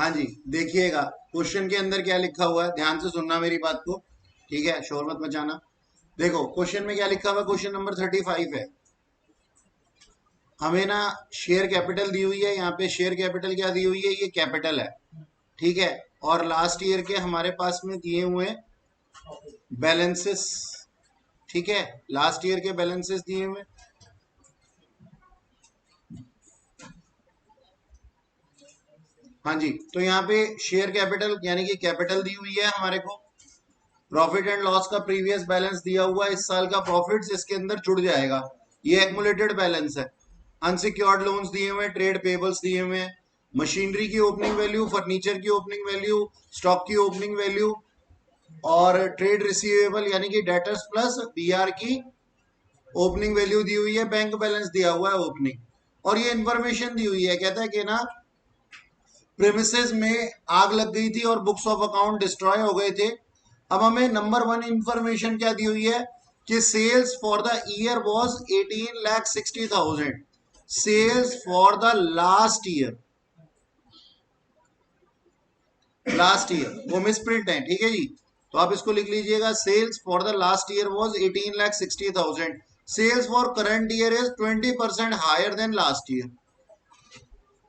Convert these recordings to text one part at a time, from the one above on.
हाँ जी, देखिएगा क्वेश्चन के अंदर क्या लिखा हुआ है, ध्यान से सुनना मेरी बात को। ठीक है, शोर मत मचाना। देखो क्वेश्चन में क्या लिखा हुआ है, क्वेश्चन नंबर 35 है। हमें ना शेयर कैपिटल दी हुई है, यहाँ पे शेयर कैपिटल क्या दी हुई है, ये कैपिटल है। ठीक है, और लास्ट ईयर के हमारे पास में दिए हुए बैलेंसेस। ठीक है, लास्ट ईयर के बैलेंसेस दिए हुए। हाँ जी, तो यहाँ पे शेयर कैपिटल यानी कि कैपिटल दी हुई है हमारे को। प्रॉफिट एंड लॉस का प्रीवियस बैलेंस दिया हुआ है, इस साल का प्रॉफिट्स इसके अंदर जुड़ जाएगा। ये एक्मुलेटेड बैलेंस है। अनसिक्योर्ड लोन्स दिए हुए हैं, ट्रेड पेबल्स दिए हुए हैं, मशीनरी की ओपनिंग वैल्यू, फर्नीचर की ओपनिंग वैल्यू, स्टॉक की ओपनिंग वैल्यू, और ट्रेड रिसीवेबल यानी कि डेटर्स प्लस बीआर की ओपनिंग वैल्यू दी हुई है, बैंक बैलेंस दिया हुआ है ओपनिंग। और ये इंफॉर्मेशन दी हुई है, कहता है कि ना प्रेमिसेस में आग लग गई थी और बुक्स ऑफ अकाउंट डिस्ट्रॉय हो गए थे। अब हमें नंबर वन इंफॉर्मेशन क्या दी हुई है कि sales for the year was 18,60,000। Sales for the last year वो मिसप्रिंट है, ठीक है जी। तो आप इसको लिख लीजिएगा, sales for the last year was 18,60,000। Sales for current year is 20% higher than last year,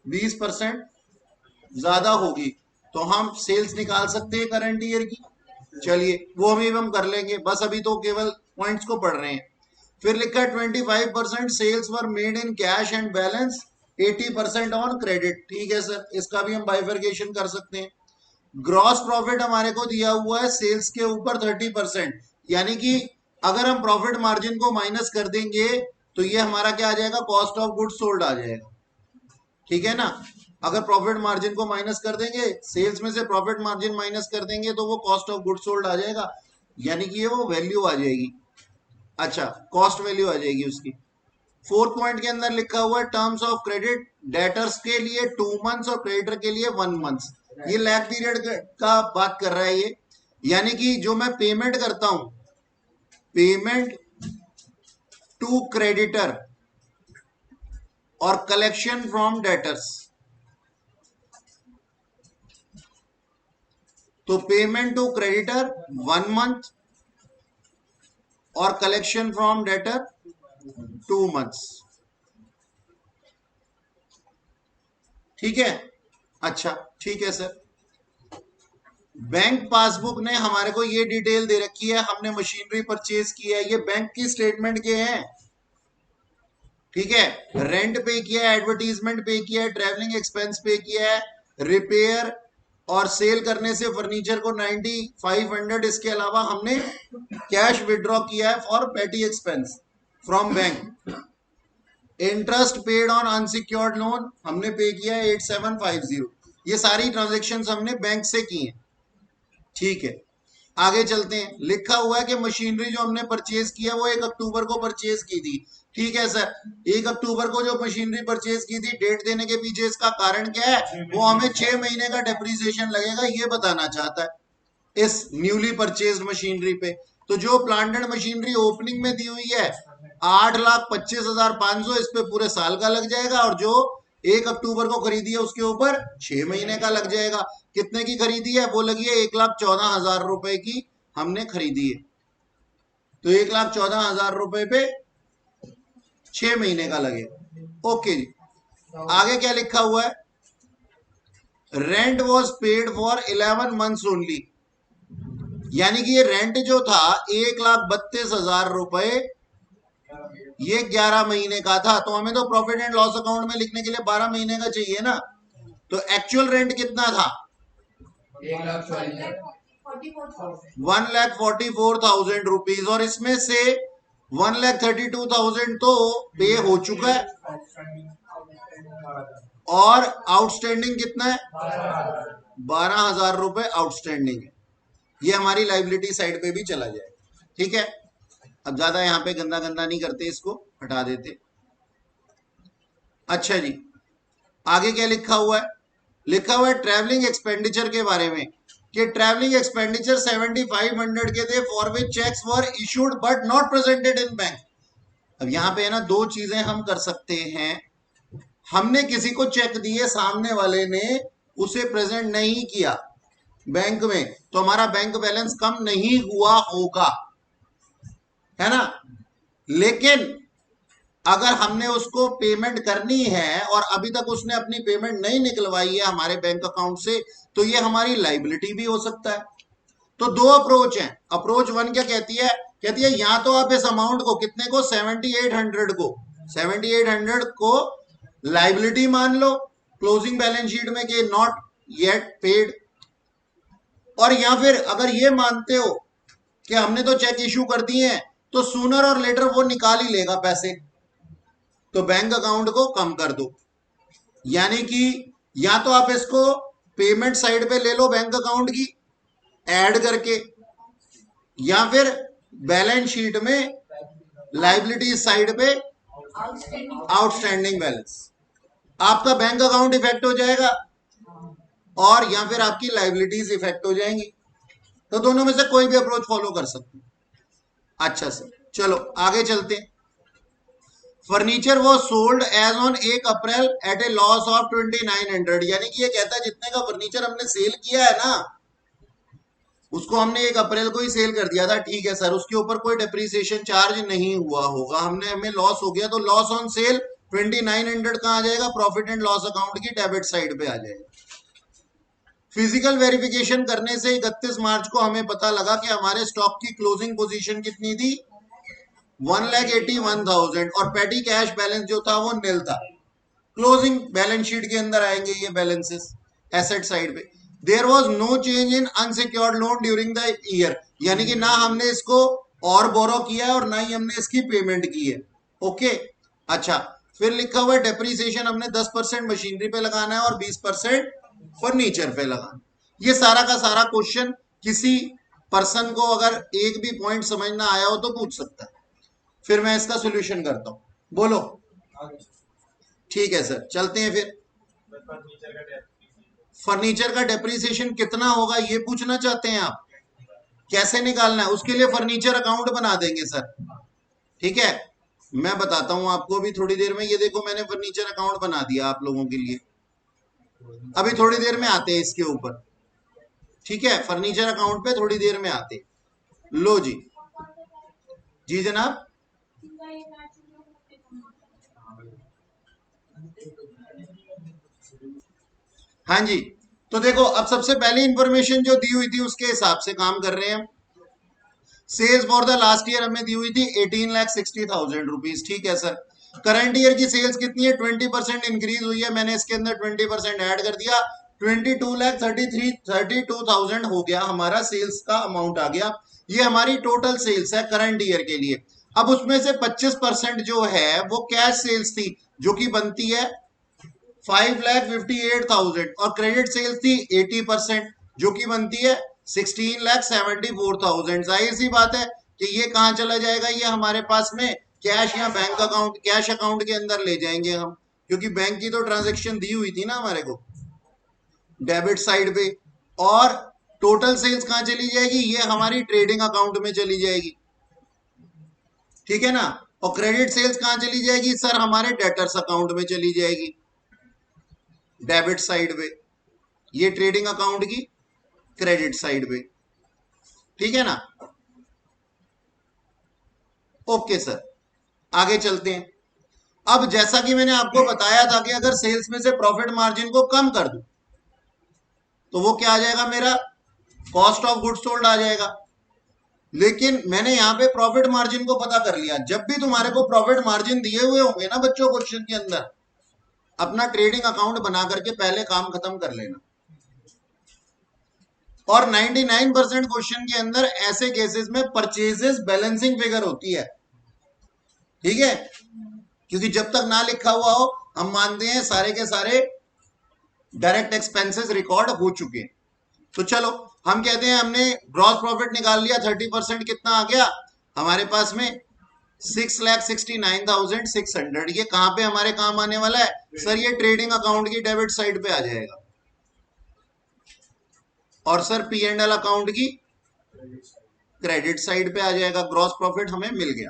20% ज्यादा होगी। तो हम सेल्स निकाल सकते हैं करंट ईयर की। चलिए वो हम कर लेंगे, बस अभी तो केवल पॉइंट्स को पढ़ रहे हैं। फिर लिखा है 25% sales were made in cash and balance, 80% on credit. ठीक है सर, इसका भी हम बाइफर्केशन कर सकते हैं। ग्रॉस प्रॉफिट हमारे को दिया हुआ है सेल्स के ऊपर 30%, यानी कि अगर हम प्रॉफिट मार्जिन को माइनस कर देंगे तो ये हमारा क्या आ जाएगा, कॉस्ट ऑफ गुड्स सोल्ड आ जाएगा। ठीक है ना, अगर प्रॉफिट मार्जिन को माइनस कर देंगे, सेल्स में से प्रॉफिट मार्जिन माइनस कर देंगे तो वो कॉस्ट ऑफ गुड्स सोल्ड आ जाएगा, यानी कि ये वो वैल्यू आ जाएगी। अच्छा, कॉस्ट वैल्यू आ जाएगी उसकी। फोर्थ पॉइंट के अंदर लिखा हुआ है टर्म्स ऑफ क्रेडिट, डेटर्स के लिए 2 मंथ्स और क्रेडिटर के लिए 1 मंथ। ये लैग पीरियड का बात कर रहा है ये, यानी कि जो मैं पेमेंट करता हूं, पेमेंट टू क्रेडिटर और कलेक्शन फ्रॉम डेटर्स। तो पेमेंट टू क्रेडिटर 1 मंथ और कलेक्शन फ्रॉम डेटर 2 मंथ्स। ठीक है, अच्छा ठीक है सर। बैंक पासबुक ने हमारे को ये डिटेल दे रखी है, हमने मशीनरी परचेज की है, ये बैंक की स्टेटमेंट के हैं। ठीक है, रेंट पे किया है, एडवर्टीजमेंट पे किया है, ट्रैवलिंग एक्सपेंस पे किया है, रिपेयर और सेल करने से फर्नीचर को 9,500, इसके अलावा हमने कैश विड्रॉ किया है फॉर पेटी expense from bank. Interest paid on unsecured loan हमने पे किया है 8,750। ये सारी ट्रांजेक्शन्स हमने बैंक से की हैं। ठीक है, आगे चलते हैं। लिखा हुआ है कि मशीनरी जो हमने परचेज किया वो 1 अक्टूबर को परचेज की थी। ठीक है सर, 1 अक्टूबर को जो मशीनरी परचेज की थी, डेट देने के पीछे इसका कारण क्या है, वो हमें 6 महीने का डेप्रिसिएशन लगेगा ये बताना चाहता है इस न्यूली परचेज मशीनरी पे। तो जो प्लांट एंड मशीनरी ओपनिंग में दी हुई है 8,25,500, इस पे पूरे साल का लग जाएगा, और जो 1 अक्टूबर को खरीदी है उसके ऊपर 6 महीने का लग जाएगा। कितने की खरीदी है, वो लगी है 1,14,000 रुपए की हमने खरीदी है। तो 1,14,000 रुपए पे 6 महीने का लगेगा। ओके जी, आगे क्या लिखा हुआ है, rent was paid for 11 months only, यानी कि ये रेंट जो था 1,32,000 रुपए ये 11 महीने का था। तो हमें तो प्रॉफिट एंड लॉस अकाउंट में लिखने के लिए 12 महीने का चाहिए ना। तो एक्चुअल रेंट कितना था, 1,44,000 रुपीज, और इसमें से 1,32,000 तो पे हो चुका है, और आउटस्टैंडिंग कितना है, 12,000 रुपए आउटस्टैंडिंग है। ये हमारी लाइबिलिटी साइड पे भी चला जाएगा। ठीक है, अब ज्यादा यहाँ पे गंदा गंदा नहीं करते, इसको हटा देते। अच्छा जी, आगे क्या लिखा हुआ है, लिखा हुआ है ट्रैवलिंग एक्सपेंडिचर के बारे में, कि ट्रैवलिंग एक्सपेंडिचर 7,500 के थे, for which cheques were issued but not presented in bank. अब यहाँ पे है ना, दो चीजें हम कर सकते हैं। हमने किसी को चेक दिए, सामने वाले ने उसे प्रेजेंट नहीं किया बैंक में, तो हमारा बैंक बैलेंस कम नहीं हुआ होगा, है ना। लेकिन अगर हमने उसको पेमेंट करनी है और अभी तक उसने अपनी पेमेंट नहीं निकलवाई है हमारे बैंक अकाउंट से, तो ये हमारी लाइबिलिटी भी हो सकता है। तो दो अप्रोच हैं। अप्रोच वन क्या कहती है, कहती है या तो आप इस अमाउंट को, कितने को, 7800 को लाइबिलिटी मान लो क्लोजिंग बैलेंस शीट में कि नॉट येट पेड, और या फिर अगर ये मानते हो कि हमने तो चेक इशू कर दिए हैं तो सूनर और लेटर वो निकाल ही लेगा पैसे, तो बैंक अकाउंट को कम कर दो। यानी कि या तो आप इसको पेमेंट साइड पे ले लो बैंक अकाउंट की ऐड करके, या फिर बैलेंस शीट में लाइबिलिटी साइड पे आउटस्टैंडिंग बैलेंस, आपका बैंक अकाउंट इफेक्ट हो जाएगा और या फिर आपकी लाइबिलिटीज इफेक्ट हो जाएंगी। तो दोनों में से कोई भी अप्रोच फॉलो कर सकते हैं। अच्छा सर, चलो आगे चलते हैं। फर्नीचर वो sold as on 1 April at a loss of 2900, यानी कि ये कहता है जितने का फर्नीचर हमने सेल किया है ना, उसको हमने 1 अप्रैल को ही सेल कर दिया था, ठीक है सर, उसके ऊपर कोई डेप्रीसिएशन चार्ज नहीं हुआ होगा, हमें लॉस हो गया, तो लॉस ऑन सेल 2900 कहां आ जाएगा, प्रॉफिट एंड लॉस अकाउंट की डेबिट साइड पे आ जाएगा। फिजिकल वेरिफिकेशन करने से 31 मार्च को हमें पता लगा कि हमारे स्टॉक की क्लोजिंग पोजीशन कितनी थी, 1,81,000, और पेटी कैश बैलेंस जो था वो नील था। क्लोजिंग बैलेंस शीट के अंदर आएंगे ये बैलेंसेस एसेट साइड पे। There was no change in unsecured loan during the year, यानी कि ना हमने इसको और बोरो किया है और ना ही हमने इसकी पेमेंट की है। ओके, अच्छा, फिर लिखा हुआ है डेप्रीसिएशन हमने 10% मशीनरी पे लगाना है और 20% फर्नीचर पे लगाना। ये सारा का सारा क्वेश्चन किसी पर्सन को अगर एक भी पॉइंट समझना आया हो तो पूछ सकता है, फिर मैं इसका सोल्यूशन करता हूं। बोलो। ठीक है सर, चलते हैं फिर। फर्नीचर का डेप्रीसिएशन कितना होगा ये पूछना चाहते हैं आप, कैसे निकालना है, उसके लिए फर्नीचर अकाउंट बना देंगे सर। ठीक है, मैं बताता हूं आपको अभी थोड़ी देर में। ये देखो मैंने फर्नीचर अकाउंट बना दिया आप लोगों के लिए, अभी थोड़ी देर में आते हैं इसके ऊपर। ठीक है, फर्नीचर अकाउंट पे थोड़ी देर में आते। लो जी, जी जनाब। हाँ जी, तो देखो अब सबसे पहली इंफॉर्मेशन जो दी हुई थी उसके हिसाब से काम कर रहे हैं। Sales for the last year हमें दी हुई थी 18,60,000 रुपीज। ठीक है सर, करंट ईयर की सेल्स कितनी है, 20% इंक्रीज हुई है, मैंने इसके अंदर 20% ऐड कर दिया, 22,32,000 हो गया, हमारा सेल्स का अमाउंट आ गया। ये हमारी टोटल सेल्स है करंट ईयर के लिए। अब उसमें से 25% जो है वो कैश सेल्स थी जो कि बनती है 5,58,000, और क्रेडिट सेल्स थी 80% जो कि बनती है 16,74,000। जाहिर सी बात है कि ये कहां चला जाएगा, ये हमारे पास में कैश या बैंक अकाउंट, कैश अकाउंट के अंदर ले जाएंगे हम, क्योंकि बैंक की तो ट्रांजेक्शन दी हुई थी ना हमारे को डेबिट साइड पे। और टोटल सेल्स कहां चली जाएगी, ये हमारी ट्रेडिंग अकाउंट में चली जाएगी, ठीक है ना। और क्रेडिट सेल्स कहां चली जाएगी सर, हमारे डेटर्स अकाउंट में चली जाएगी डेबिट साइड पे, ये ट्रेडिंग अकाउंट की क्रेडिट साइड पे, ठीक है ना। ओके सर, आगे चलते हैं। अब जैसा कि मैंने आपको बताया था कि अगर सेल्स में से प्रॉफिट मार्जिन को कम कर दूं तो वो क्या आ जाएगा, मेरा कॉस्ट ऑफ गुड्स सोल्ड आ जाएगा। लेकिन मैंने यहां पे प्रॉफिट मार्जिन को पता कर लिया। जब भी तुम्हारे को प्रॉफिट मार्जिन दिए हुए होंगे ना बच्चों क्वेश्चन के अंदर, अपना ट्रेडिंग अकाउंट बना करके पहले काम खत्म कर लेना। और 99% क्वेश्चन के अंदर ऐसे केसेस में परचेजेस बैलेंसिंग फिगर होती है, ठीक है, क्योंकि जब तक ना लिखा हुआ हो हम मानते हैं सारे के सारे डायरेक्ट एक्सपेंसेस रिकॉर्ड हो चुके हैं। तो चलो हम कहते हैं हमने ग्रॉस प्रॉफिट निकाल लिया, 30% कितना आ गया हमारे पास में, 6,69,600। ये कहां पे हमारे काम आने वाला है सर, ये ट्रेडिंग अकाउंट की डेबिट साइड पे आ जाएगा, और sir P and L account की क्रेडिट साइड पे आ जाएगा। ग्रॉस प्रॉफिट हमें मिल गया।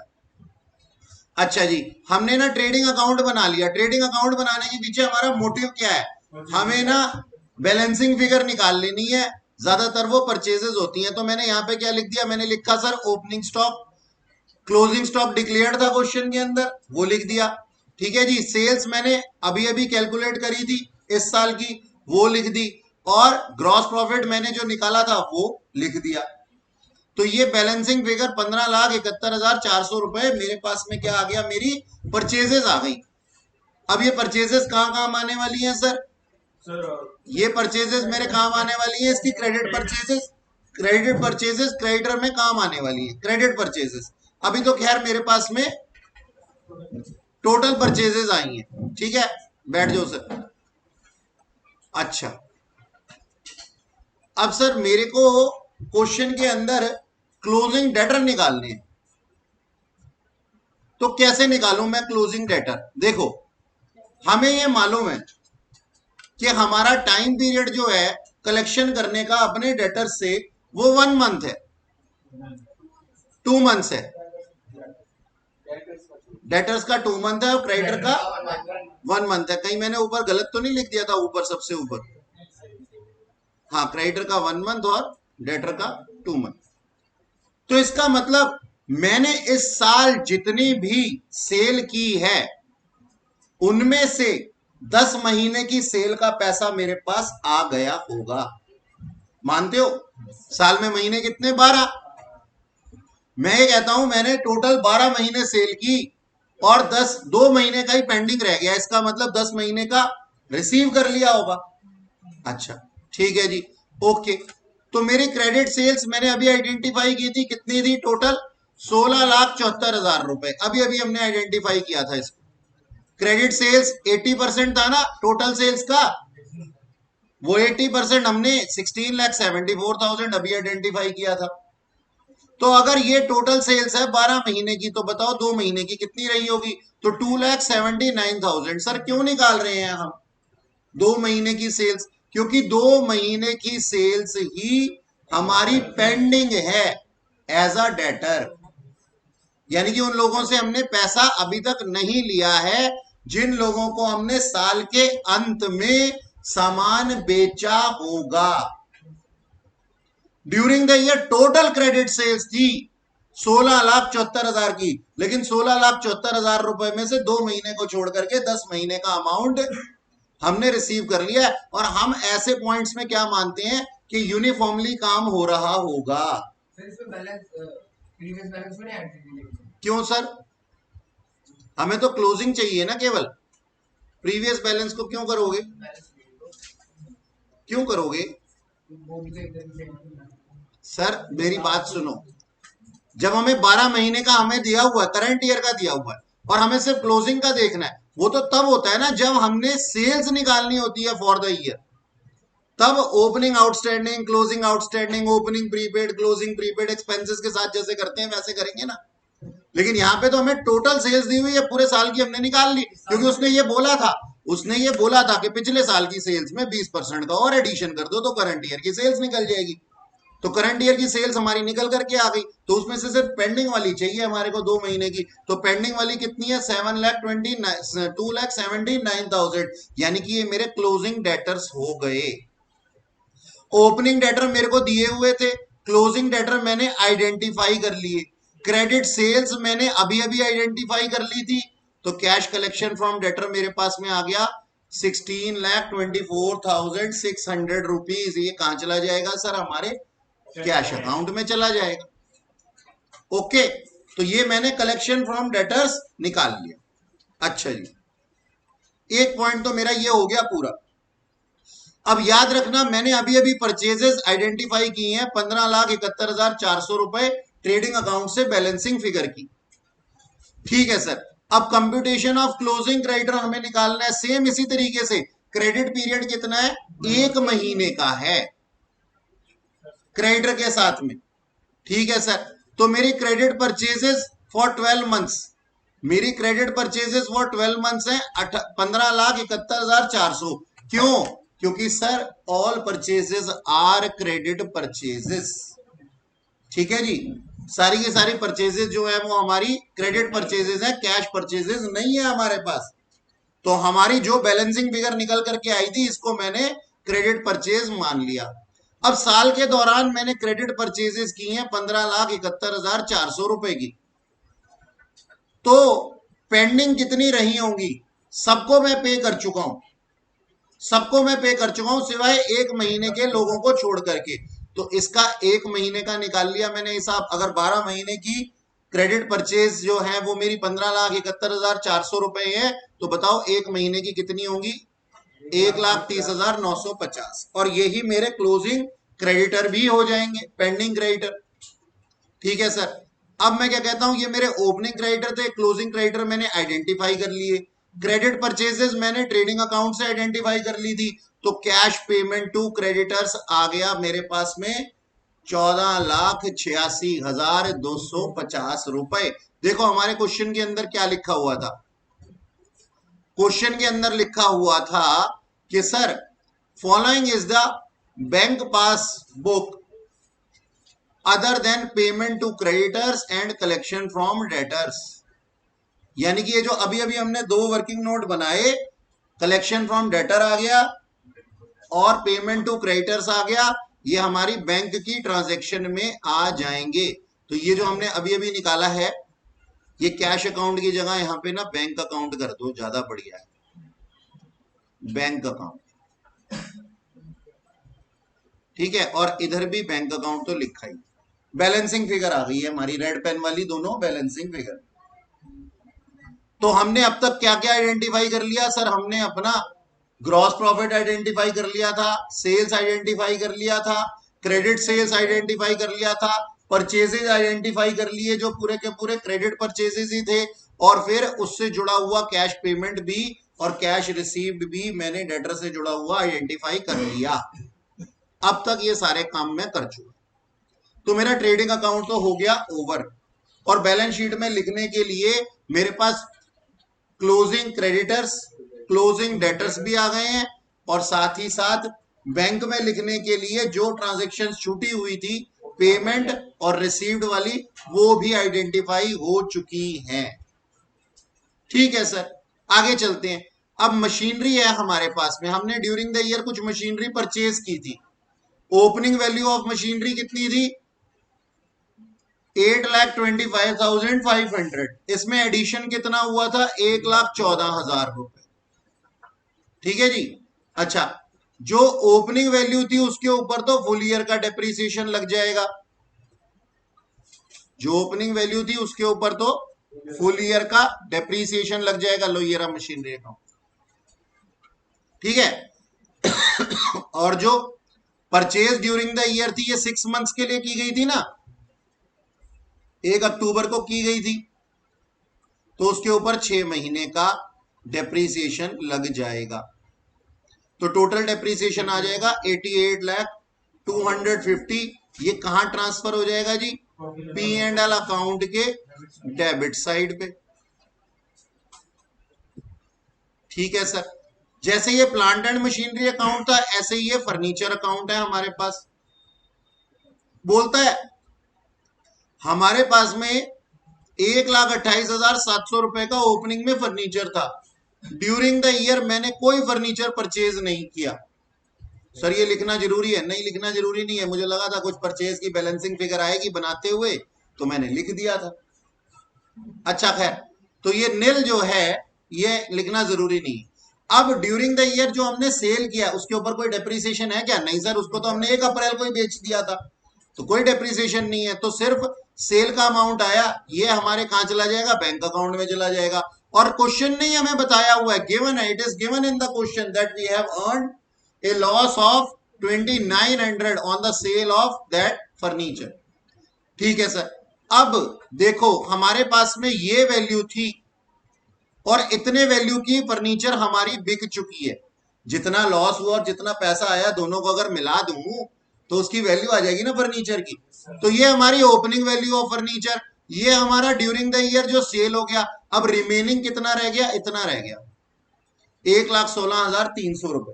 अच्छा जी, हमने ना ट्रेडिंग अकाउंट बना लिया। ट्रेडिंग अकाउंट बनाने के पीछे हमारा मोटिव क्या है, हमें ना बैलेंसिंग फिगर निकाल लेनी है, ज्यादातर वो परचेजेस होती हैं। तो मैंने यहां पे क्या लिख दिया, मैंने लिखा sir opening stock, closing stock declared था क्वेश्चन के अंदर, वो लिख दिया। ठीक है जी, सेल्स मैंने अभी अभी कैलकुलेट करी थी इस साल की, वो लिख दी, और ग्रॉस प्रॉफिट मैंने जो निकाला था वो लिख दिया। तो ये बैलेंसिंग फिगर 15,71,400 रुपए मेरे पास में क्या आ गया, मेरी परचेजेस आ गई। अब ये परचेजेस कहां काम आने वाली हैं सर? ये परचेजेस मेरे काम आने वाली है, इसकी credit purchases, credit purchases creditor में काम आने वाली है, क्रेडिट परचेजेस। अभी तो खैर मेरे पास में टोटल परचेजेस आई हैं। ठीक है, बैठ जाओ सर। अच्छा, अब सर मेरे को क्वेश्चन के अंदर क्लोजिंग डेटर निकालने हैं, तो कैसे निकालूं मैं क्लोजिंग डेटर? देखो, हमें ये मालूम है कि हमारा टाइम पीरियड जो है कलेक्शन करने का अपने डेटर से वो 1 मंथ है, 2 मंथ्स है। डेटर्स का 2 मंथ है और क्रेडिटर का 1 मंथ है। कहीं मैंने ऊपर गलत तो नहीं लिख दिया था, ऊपर सबसे ऊपर? हाँ, क्रेडिटर का 1 मंथ और डेटर का 2 मंथ। तो इसका मतलब मैंने इस साल जितनी भी सेल की है उनमें से 10 महीने की सेल का पैसा मेरे पास आ गया होगा। मानते हो? साल में महीने कितने? 12। मैं ये कहता हूं मैंने टोटल 12 महीने सेल की और 2 महीने का ही पेंडिंग रह गया, इसका मतलब 10 महीने का रिसीव कर लिया होगा। अच्छा, ठीक है जी, ओके। तो मेरी क्रेडिट सेल्स मैंने अभी आइडेंटिफाई की थी, कितनी थी टोटल? 16,74,000 रुपए। अभी अभी हमने आइडेंटिफाई किया था इसको। क्रेडिट सेल्स 80% था ना टोटल सेल्स का, वो 80% हमने 16,74,000 अभी आइडेंटिफाई किया था। तो अगर ये टोटल सेल्स है 12 महीने की, तो बताओ 2 महीने की कितनी रही होगी? तो 2,79,000। सर क्यों निकाल रहे हैं हम 2 महीने की सेल्स? क्योंकि 2 महीने की सेल्स ही हमारी पेंडिंग है एज अ डेटर, यानी कि उन लोगों से हमने पैसा अभी तक नहीं लिया है जिन लोगों को हमने साल के अंत में सामान बेचा होगा। During the year total credit sales थी 16,74,000 की, लेकिन 16,74,000 रुपए में से 2 महीने को छोड़ करके 10 महीने का अमाउंट हमने रिसीव कर लिया है। और हम ऐसे पॉइंट्स में क्या मानते हैं कि यूनिफॉर्मली काम हो रहा होगा। क्यों सर? हमें तो क्लोजिंग चाहिए ना केवल, प्रीवियस बैलेंस को क्यों करोगे? क्यों करोगे सर? मेरी बात सुनो, जब हमें 12 महीने का हमें दिया हुआ है, करंट ईयर का दिया हुआ है, और हमें सिर्फ क्लोजिंग का देखना है, वो तो तब होता है ना जब हमने सेल्स निकालनी होती है फॉर द ईयर। तब opening outstanding, closing outstanding, opening prepaid, closing prepaid expenses के साथ जैसे करते हैं वैसे करेंगे ना। लेकिन यहाँ पे तो हमें टोटल सेल्स दी हुई है, पूरे साल की हमने निकाल ली, क्योंकि उसने ये बोला था कि पिछले साल की सेल्स में 20% का और एडिशन कर दो तो करंट ईयर की सेल्स निकल जाएगी। तो करंट ईयर की सेल्स हमारी निकल करके आ गई, तो उसमें से सिर्फ पेंडिंग वाली चाहिए हमारे को 2 महीने की। तो पेंडिंग वाली कितनी है? 2,79,000, यानी कि ये मेरे क्लोजिंग डेटर्स हो गए। ओपनिंग डेटर मेरे को दिए हुए थे, क्लोजिंग डेटर मैंने आइडेंटिफाई कर लिए, क्रेडिट सेल्स मैंने अभी अभी आइडेंटिफाई कर ली थी। तो कैश कलेक्शन फ्रॉम डेटर मेरे पास में आ गया 16,24,600 रुपीज। ये कहां चला जाएगा सर? हमारे कैश अकाउंट में चला जाएगा। ओके, तो ये मैंने कलेक्शन फ्रॉम डेटर्स निकाल लिया। अच्छा जी, एक पॉइंट तो मेरा ये हो गया पूरा। अब याद रखना, मैंने अभी अभी परचेजेस आइडेंटिफाई की हैं 15,71,400 रुपए ट्रेडिंग अकाउंट से बैलेंसिंग फिगर की। ठीक है सर, अब कंप्यूटेशन ऑफ क्लोजिंग क्रेडिटर हमें निकालना है सेम इसी तरीके से। क्रेडिट पीरियड कितना है? 1 महीने का है क्रेडिटर के साथ में। ठीक है सर, तो मेरी क्रेडिट परचेजेस फॉर 12 मंथ्स, मेरी क्रेडिट परचेजेस फॉर 12 मंथ्स है 15,71,400। क्यों? क्योंकि sir all purchases are credit purchases. ठीक है जी, सारी की सारी परचेजेस जो है वो हमारी क्रेडिट परचेजेस है, कैश परचेजेस नहीं है हमारे पास। तो हमारी जो बैलेंसिंग फिगर निकल करके आई थी, इसको मैंने क्रेडिट परचेज मान लिया। अब साल के दौरान मैंने क्रेडिट परचेजेस की हैं 15,71,400 रुपए की, तो पेंडिंग कितनी रही होंगी? सबको मैं पे कर चुका हूं, सबको मैं पे कर चुका हूं सिवाय 1 महीने के लोगों को छोड़ करके। तो इसका 1 महीने का निकाल लिया मैंने हिसाब। अगर 12 महीने की क्रेडिट परचेज जो है वो मेरी 15,71,400 रुपए है, तो बताओ 1 महीने की कितनी होंगी? 1,30,950। और यही मेरे क्लोजिंग क्रेडिटर भी हो जाएंगे, पेंडिंग क्रेडिटर। ठीक है सर। अब मैं क्या कहता हूं, ये मेरे ओपनिंग क्रेडिटर थे, क्लोजिंग क्रेडिटर मैंने आइडेंटिफाई कर लिए। क्रेडिट परचेजेस मैंने ट्रेडिंग अकाउंट से आइडेंटिफाई कर ली थी, तो कैश पेमेंट टू क्रेडिटर्स आ गया मेरे पास में 14,86,250 रुपए। देखो हमारे क्वेश्चन के अंदर क्या लिखा हुआ था? क्वेश्चन के अंदर लिखा हुआ था कि sir following is the bank passbook other than payment to creditors and collection from debtors. यानी कि ये जो अभी अभी हमने 2 वर्किंग नोट बनाए, कलेक्शन फ्रॉम डेटर आ गया और पेमेंट टू क्रेडिटर्स आ गया, ये हमारी बैंक की ट्रांजैक्शन में आ जाएंगे। तो ये जो हमने अभी अभी निकाला है, ये कैश अकाउंट की जगह यहां पे ना बैंक अकाउंट कर दो, ज्यादा बढ़िया है, बैंक अकाउंट। ठीक है, और इधर भी बैंक अकाउंट तो लिखा ही। बैलेंसिंग फिगर आ गई है हमारी, रेड पेन वाली दोनों बैलेंसिंग फिगर। तो हमने अब तक क्या क्या आइडेंटिफाई कर लिया सर? हमने अपना ग्रॉस प्रॉफिट आइडेंटिफाई कर लिया था, सेल्स आइडेंटिफाई कर लिया था, क्रेडिट सेल्स आइडेंटिफाई कर लिया था, परचेजेज आइडेंटिफाई कर लिए जो पूरे के पूरे क्रेडिट परचेजेज ही थे, और फिर उससे जुड़ा हुआ कैश पेमेंट भी और कैश रिसीव्ड भी मैंने डेटर से जुड़ा हुआ आइडेंटिफाई कर लिया। अब तक ये सारे काम मैं कर चुका, तो मेरा ट्रेडिंग अकाउंट तो हो गया ओवर। और बैलेंस शीट में लिखने के लिए मेरे पास क्लोजिंग क्रेडिटर्स, क्लोजिंग डेटर्स भी आ गए हैं, और साथ ही साथ बैंक में लिखने के लिए जो ट्रांजैक्शन छूटी हुई थी पेमेंट और रिसीव्ड वाली, वो भी आइडेंटिफाई हो चुकी हैं। ठीक है सर, आगे चलते हैं। अब मशीनरी है हमारे पास में, हमने ड्यूरिंग द ईयर कुछ मशीनरी परचेज की थी। ओपनिंग वैल्यू ऑफ मशीनरी कितनी थी? 8,25,500। इसमें एडिशन कितना हुआ था? 1,14,000 रुपए। ठीक है जी। अच्छा, जो ओपनिंग वैल्यू थी उसके ऊपर तो फुल ईयर का डेप्रीसिएशन लग जाएगा। जो ओपनिंग वैल्यू थी उसके ऊपर तो फुल ईयर का डेप्रीसिएशन लग जाएगा। लो ये रहा मशीनरी अकाउंट। ठीक है। और जो परचेज ड्यूरिंग द ईयर थी, ये 6 मंथ्स के लिए की गई थी ना, 1 अक्टूबर को की गई थी, तो उसके ऊपर 6 महीने का डेप्रीसिएशन लग जाएगा। तो टोटल डेप्रीसिएशन आ जाएगा 88,250। ये कहां ट्रांसफर हो जाएगा जी? पी एंड एल अकाउंट के डेबिट साइड पे। ठीक है सर। जैसे ये प्लांट एंड मशीनरी अकाउंट था, ऐसे ही ये फर्नीचर अकाउंट है हमारे पास। बोलता है हमारे पास में 1,28,700 रुपए का ओपनिंग में फर्नीचर था। ड्यूरिंग द ईयर मैंने कोई फर्नीचर परचेज नहीं किया। सर ये लिखना जरूरी है? नहीं, लिखना जरूरी नहीं है। मुझे लगा था कुछ परचेज की बैलेंसिंग फिगर आएगी बनाते हुए, तो मैंने लिख दिया था। अच्छा खैर, तो ये नील जो है ये लिखना जरूरी नहीं। अब ड्यूरिंग द ईयर जो हमने सेल किया उसके ऊपर कोई डेप्रीसिएशन है क्या? नहीं सर, उसको तो हमने 1 अप्रैल को ही बेच दिया था, तो कोई डेप्रीसिएशन नहीं है। तो सिर्फ सेल का अमाउंट आया, ये हमारे कहां चला जाएगा? बैंक अकाउंट में चला जाएगा। और क्वेश्चन नहीं हमें बताया हुआ है, गिवन है, it is given in the question that we have earned a loss of 2,900 on the sale of that furniture. ठीक है सर। अब देखो हमारे पास में ये वैल्यू थी और इतने वैल्यू की फर्नीचर हमारी बिक चुकी है। जितना लॉस हुआ और जितना पैसा आया दोनों को अगर मिला दूं तो उसकी वैल्यू आ जाएगी ना फर्नीचर की। तो ये हमारी ओपनिंग वैल्यू ऑफ फर्नीचर, ये हमारा ड्यूरिंग द ईयर जो सेल हो गया। अब रिमेनिंग कितना रह गया? इतना रह गया 1,16,300 रुपए।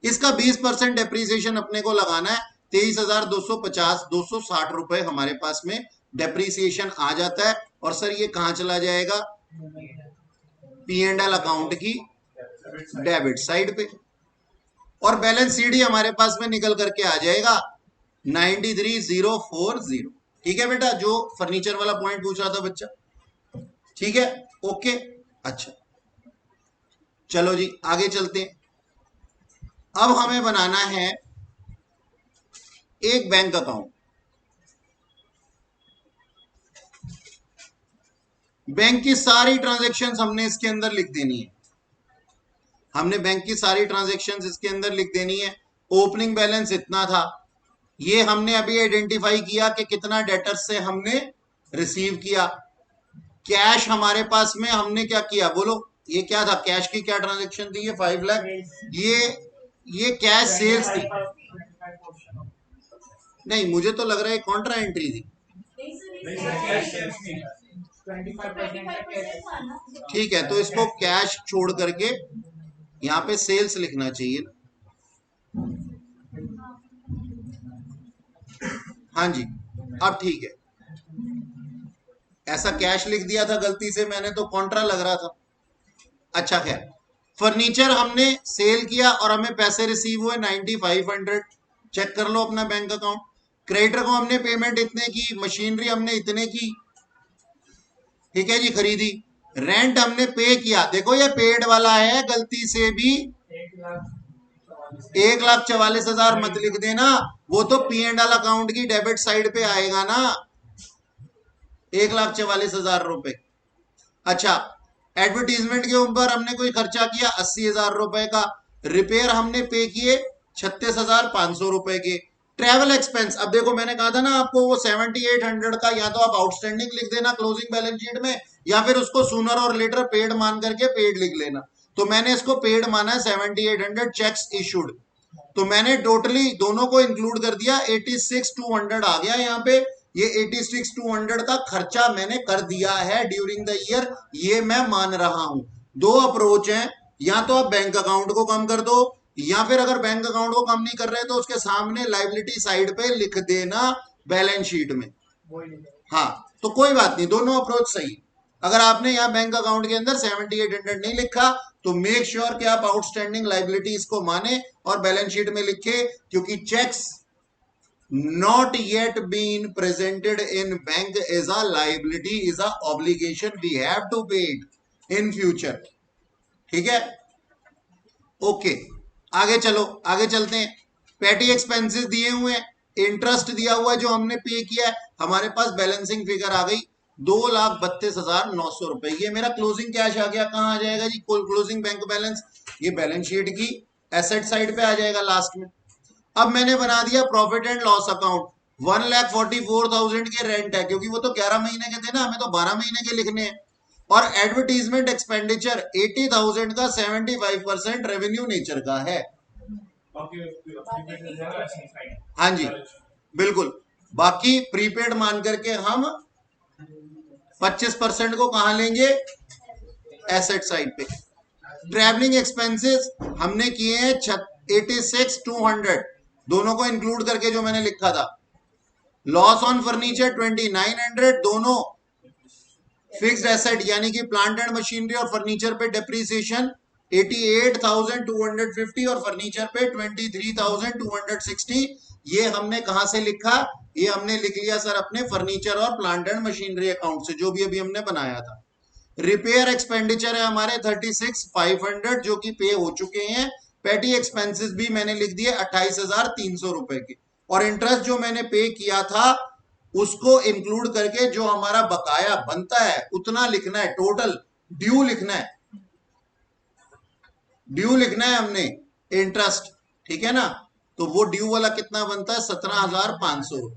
इसका 20% डेप्रीसिएशन अपने को लगाना है। 23,250 260 रुपए हमारे पास में डेप्रीसिएशन आ जाता है। और सर ये कहां चला जाएगा? पी एंड एल अकाउंट की डेबिट साइड पे। और बैलेंस शीट ही हमारे पास में निकल करके आ जाएगा 93,040। ठीक है बेटा, जो फर्नीचर वाला पॉइंट पूछ रहा था बच्चा, ठीक है, ओके। अच्छा चलो जी आगे चलते हैं। अब हमें बनाना है एक बैंक अकाउंट। बैंक की सारी ट्रांजैक्शंस हमने इसके अंदर लिख देनी है। हमने बैंक की सारी ट्रांजैक्शंस इसके अंदर लिख देनी है। ओपनिंग बैलेंस इतना था, ये हमने अभी आइडेंटिफाई किया कि कितना डेटर्स से हमने रिसीव किया। कैश हमारे पास में हमने क्या किया बोलो, ये क्या था, कैश की क्या ट्रांजैक्शन थी, ये 5 लाख, ये कैश सेल्स थी। नहीं, मुझे तो लग रहा है कॉन्ट्रा एंट्री थी। ठीक है, तो इसको कैश छोड़ करके यहां पे सेल्स लिखना चाहिए ना। हाँ जी, अब ठीक है, ऐसा कैश लिख दिया था गलती से मैंने, तो कॉन्ट्रा लग रहा था। अच्छा खैर, फर्नीचर हमने सेल किया और हमें पैसे रिसीव हुए 9500। चेक कर लो अपना बैंक अकाउंट। क्रेडिटर को हमने पेमेंट इतने की, मशीनरी हमने इतने की, ठीक है जी, खरीदी। रेंट हमने पे किया, देखो ये पेड वाला है, गलती से भी 1,44,000 मत लिख देना, वो तो पी एंड एल अकाउंट की डेबिट साइड पे आएगा ना, 1,44,000 रुपए। अच्छा, एडवर्टीजमेंट के ऊपर हमने कोई खर्चा किया 80,000 रुपए का। रिपेयर हमने पे किए 36,500 रुपए के। ट्रेवल एक्सपेंस, अब देखो मैंने कहा था ना आपको, वो 7,800 का या तो आप आउटस्टैंडिंग लिख देना क्लोजिंग बैलेंस शीट में, या फिर उसको सूनर और लेटर पेड मान करके पेड लिख लेना। तो मैंने इसको पेड माना है 7,800 चेक्स इशूड। तो मैंने टोटली दोनों को इंक्लूड कर दिया, 86,200 आ गया यहाँ पे। ये 86,200 का खर्चा मैंने कर दिया है ड्यूरिंग द ईयर, ये मैं मान रहा हूं। दो अप्रोच हैं, या तो आप बैंक अकाउंट को कम कर दो, या फिर अगर बैंक अकाउंट को कम नहीं कर रहे तो उसके सामने लाइबिलिटी साइड पे लिख देना बैलेंस शीट में। हाँ, तो कोई बात नहीं, दोनों अप्रोच सही। अगर आपने यहाँ बैंक अकाउंट के अंदर 7,800 नहीं लिखा तो मेक श्योर कि आप आउटस्टैंडिंग लाइबिलिटीज को माने और बैलेंस शीट में लिखे, क्योंकि checks not yet been presented in bank as a liability is a obligation we have to pay it in future। ठीक है, ओके, आगे चलो, आगे चलते हैं। पेटी एक्सपेंसेस दिए हुए हैं, इंटरेस्ट दिया हुआ है जो हमने पे किया है, हमारे पास बैलेंसिंग फिगर आ गई 2,32,900 रुपए। ये मेरा क्लोजिंग कैश आ गया, कहां आ जाएगा जी, क्लोजिंग बैंक बैलेंस, ये बैलेंस शीट की एसेट साइड पे आ जाएगा लास्ट में। अब मैंने बना दिया प्रॉफिट एंड लॉस अकाउंट, 1,44,000 के रेंट है, क्योंकि वो तो 11 महीने के थे ना, हमें तो 12 महीने के लिखने हैं। और एडवर्टीजमेंट एक्सपेंडिचर 80,000 का 75% रेवेन्यू नेचर का है। हाँ जी बिल्कुल, बाकी प्रीपेड मान करके हम 25% को कहां लेंगे, एसेट साइड पे। ट्रैवलिंग एक्सपेंसेस हमने किए हैं 86,200, दोनों को इंक्लूड करके जो मैंने लिखा था। लॉस ऑन फर्नीचर 2,900, दोनों फिक्स्ड एसेट यानी कि प्लांट एंड मशीनरी और फर्नीचर पे डेप्रीसिएशन 88,250 और फर्नीचर पे 23,260। ये हमने कहां से लिखा, ये हमने लिख लिया सर अपने फर्नीचर और प्लांट एंड मशीनरी अकाउंट से, जो भी अभी हमने बनाया था। रिपेयर एक्सपेंडिचर है हमारे 36,500 जो कि पे हो चुके हैं। पेटी एक्सपेंसेस भी मैंने लिख दिए 28,300 रुपए के। और इंटरेस्ट जो मैंने पे किया था उसको इंक्लूड करके जो हमारा बकाया बनता है उतना लिखना है, टोटल ड्यू लिखना है, ड्यू लिखना है हमने इंटरेस्ट, ठीक है ना। तो वो ड्यू वाला कितना बनता है, 17,500।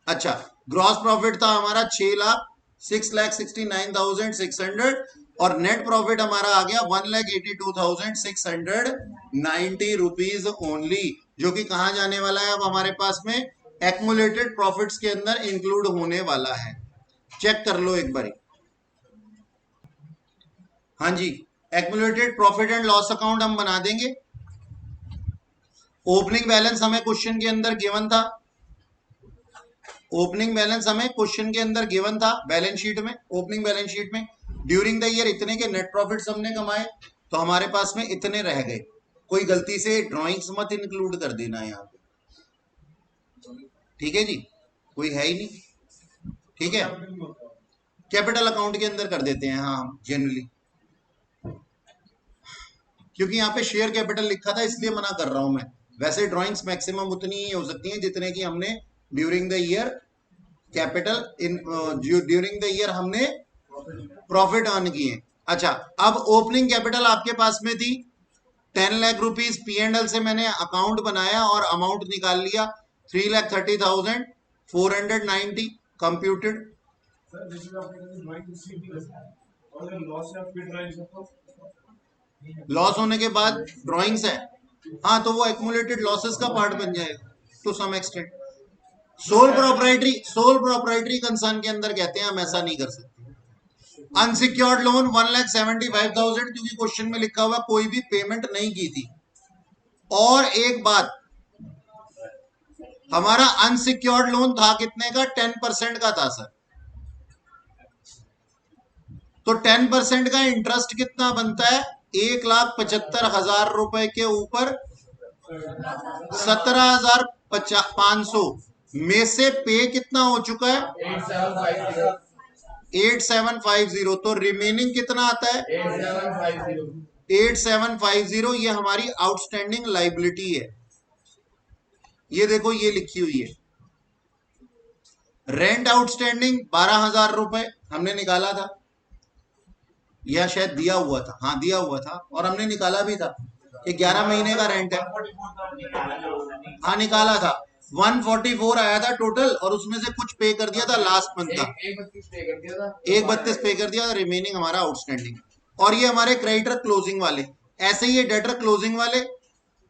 अच्छा, ग्रॉस प्रॉफिट था हमारा 6,69,600 और नेट प्रॉफिट हमारा आ गया 1,82,690 रुपीज ओनली, जो कि कहां जाने वाला है अब हमारे पास में, एक्मुलेटेड प्रॉफिट्स के अंदर इंक्लूड होने वाला है। चेक कर लो एक बारी। हाँ जी, accumulated profit and loss account हम बना देंगे। ओपनिंग बैलेंस हमें क्वेश्चन के अंदर गिवन था, ओपनिंग बैलेंस हमें क्वेश्चन के अंदर गिवन था बैलेंस शीट में, ओपनिंग बैलेंस शीट में ड्यूरिंग द ईयर इतने के नेट प्रॉफिट्स हमने कमाए, तो हमारे पास में इतने रह गए। कोई गलती से ड्राइंग्स मत इंक्लूड कर देना यहाँ पे, ठीक है जी, कोई है ही नहीं, ठीक है। कैपिटल अकाउंट के अंदर कर देते हैं हाँ जनरली, क्योंकि यहाँ पे शेयर कैपिटल लिखा था इसलिए मना कर रहा हूं मैं। वैसे ड्राइंग्स मैक्सिमम उतनी ही हो सकती हैं जितने की हमने during the year capital in during the year हमने प्रॉफिट अर्न किए। अच्छा, अब ओपनिंग कैपिटल आपके पास में थी 10 लाख रुपीज, P&L से मैंने अकाउंट बनाया और अमाउंट निकाल लिया 3,30,490 कंप्यूटेड। लॉस होने के बाद ड्राइंग्स है, हाँ तो वो एक्यूमुलेटेड लॉसेस का पार्ट बन जाएगा to some extent. Sole proprietary concern के अंदर कहते हैं हम ऐसा नहीं कर सकते। अनसिक्योर्ड लोन 1,75,000, क्योंकि क्वेश्चन में लिखा हुआ कोई भी पेमेंट नहीं की थी। और एक बात, हमारा अनसिक्योर्ड लोन था कितने का, 10% का था सर। तो 10% का इंटरेस्ट कितना बनता है, 1,75,000 रुपए के ऊपर 17,500 में से पे कितना हो चुका है, 8750। तो रिमेनिंग कितना आता है, 8750। ये हमारी आउटस्टैंडिंग लाइबिलिटी है। ये देखो ये लिखी हुई है, रेंट आउटस्टैंडिंग 12,000 रुपए हमने निकाला था, या शायद दिया हुआ था, हाँ दिया हुआ था और हमने निकाला भी था कि 11 महीने का रेंट है, हाँ निकाला था। 144 आया था टोटल और उसमें से कुछ पे कर दिया था लास्ट मंथ का, 132 पे कर दिया था, रिमेनिंग हमारा आउटस्टैंडिंग। और ये हमारे क्रेडिटर क्लोजिंग वाले, ऐसे ही ये डेटर क्लोजिंग वाले,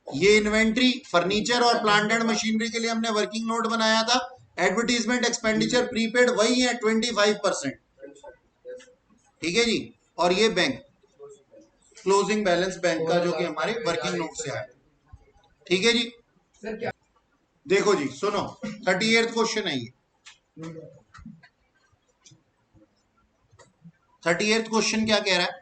ये इन्वेंट्री फर्नीचर और प्लांट एंड मशीनरी के लिए हमने वर्किंग नोट बनाया था। एडवर्टीजमेंट एक्सपेंडिचर प्रीपेड वही है 25%, ठीक है जी। और ये बैंक क्लोजिंग बैलेंस बैंक का जो कि हमारे वर्किंग नोट से आया, ठीक है जी। देखो जी सुनो, 38th क्वेश्चन है ये, 38th क्वेश्चन क्या कह रहा है,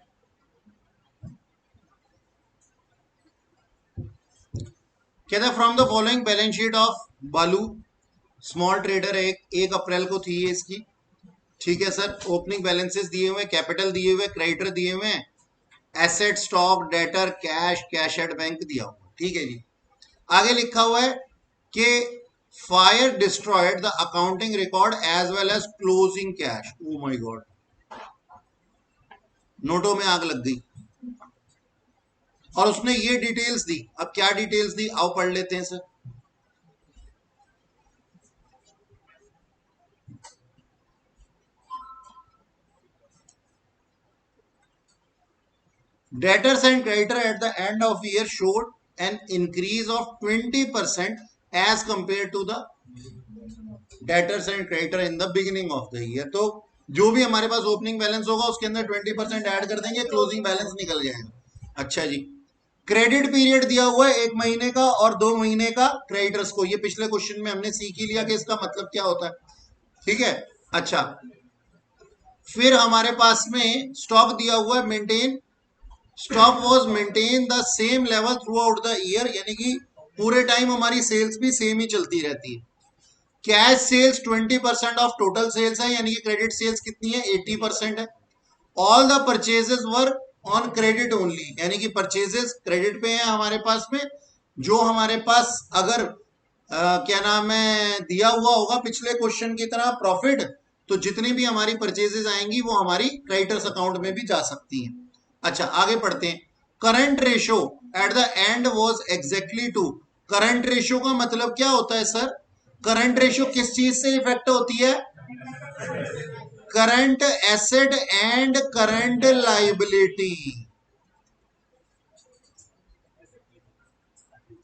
कहता है from the following balance sheet of बालू स्मॉल ट्रेडर, 1 अप्रैल को थी ये इसकी, ठीक है सर। ओपनिंग बैलेंसेस दिए हुए, कैपिटल दिए हुए, क्रेडिटर दिए हुए, asset stock debtor cash, cash at bank दिया हुआ, ठीक है जी। आगे लिखा हुआ है कि fire destroyed the accounting record as well as closing cash. Oh my god, नोटों में आग लग गई और उसने ये डिटेल्स दी। अब क्या डिटेल्स दी, आओ पढ़ लेते हैं sir. Debtors and creditor at the end of year showed an increase of 20% as compared to the debtors and creditor in the beginning of the year। तो जो भी हमारे पास ओपनिंग बैलेंस होगा उसके अंदर 20% ऐड कर देंगे, क्लोजिंग बैलेंस निकल जाएगा। अच्छा जी, क्रेडिट पीरियड दिया हुआ है 1 महीने का और 2 महीने का क्रेडिटर्स को, ये पिछले क्वेश्चन में हमने सीख ही लिया कि इसका मतलब क्या होता है, ठीक है। अच्छा, फिर हमारे पास में स्टॉक दिया हुआ है maintain, stock was maintain the same level through out the year, यानी कि पूरे टाइम हमारी सेल्स भी सेम ही चलती रहती है। Cash sales 20% of total sales है, यानी कि क्रेडिट सेल्स कितनी है, 80% है। All the purchases were on credit only, यानी कि परचेजेस क्रेडिट पे है हमारे पास में। जो हमारे पास अगर क्या नाम है दिया हुआ होगा पिछले क्वेश्चन की तरह प्रॉफिट, तो जितनी भी हमारी परचेजेस आएंगी वो हमारी क्रेडिटर्स अकाउंट में भी जा सकती हैं। अच्छा आगे पढ़ते हैं। Current ratio at the end was exactly 2। Current ratio का मतलब क्या होता है सर, करंट रेशो किस चीज से इफेक्ट होती है, current asset and current liability.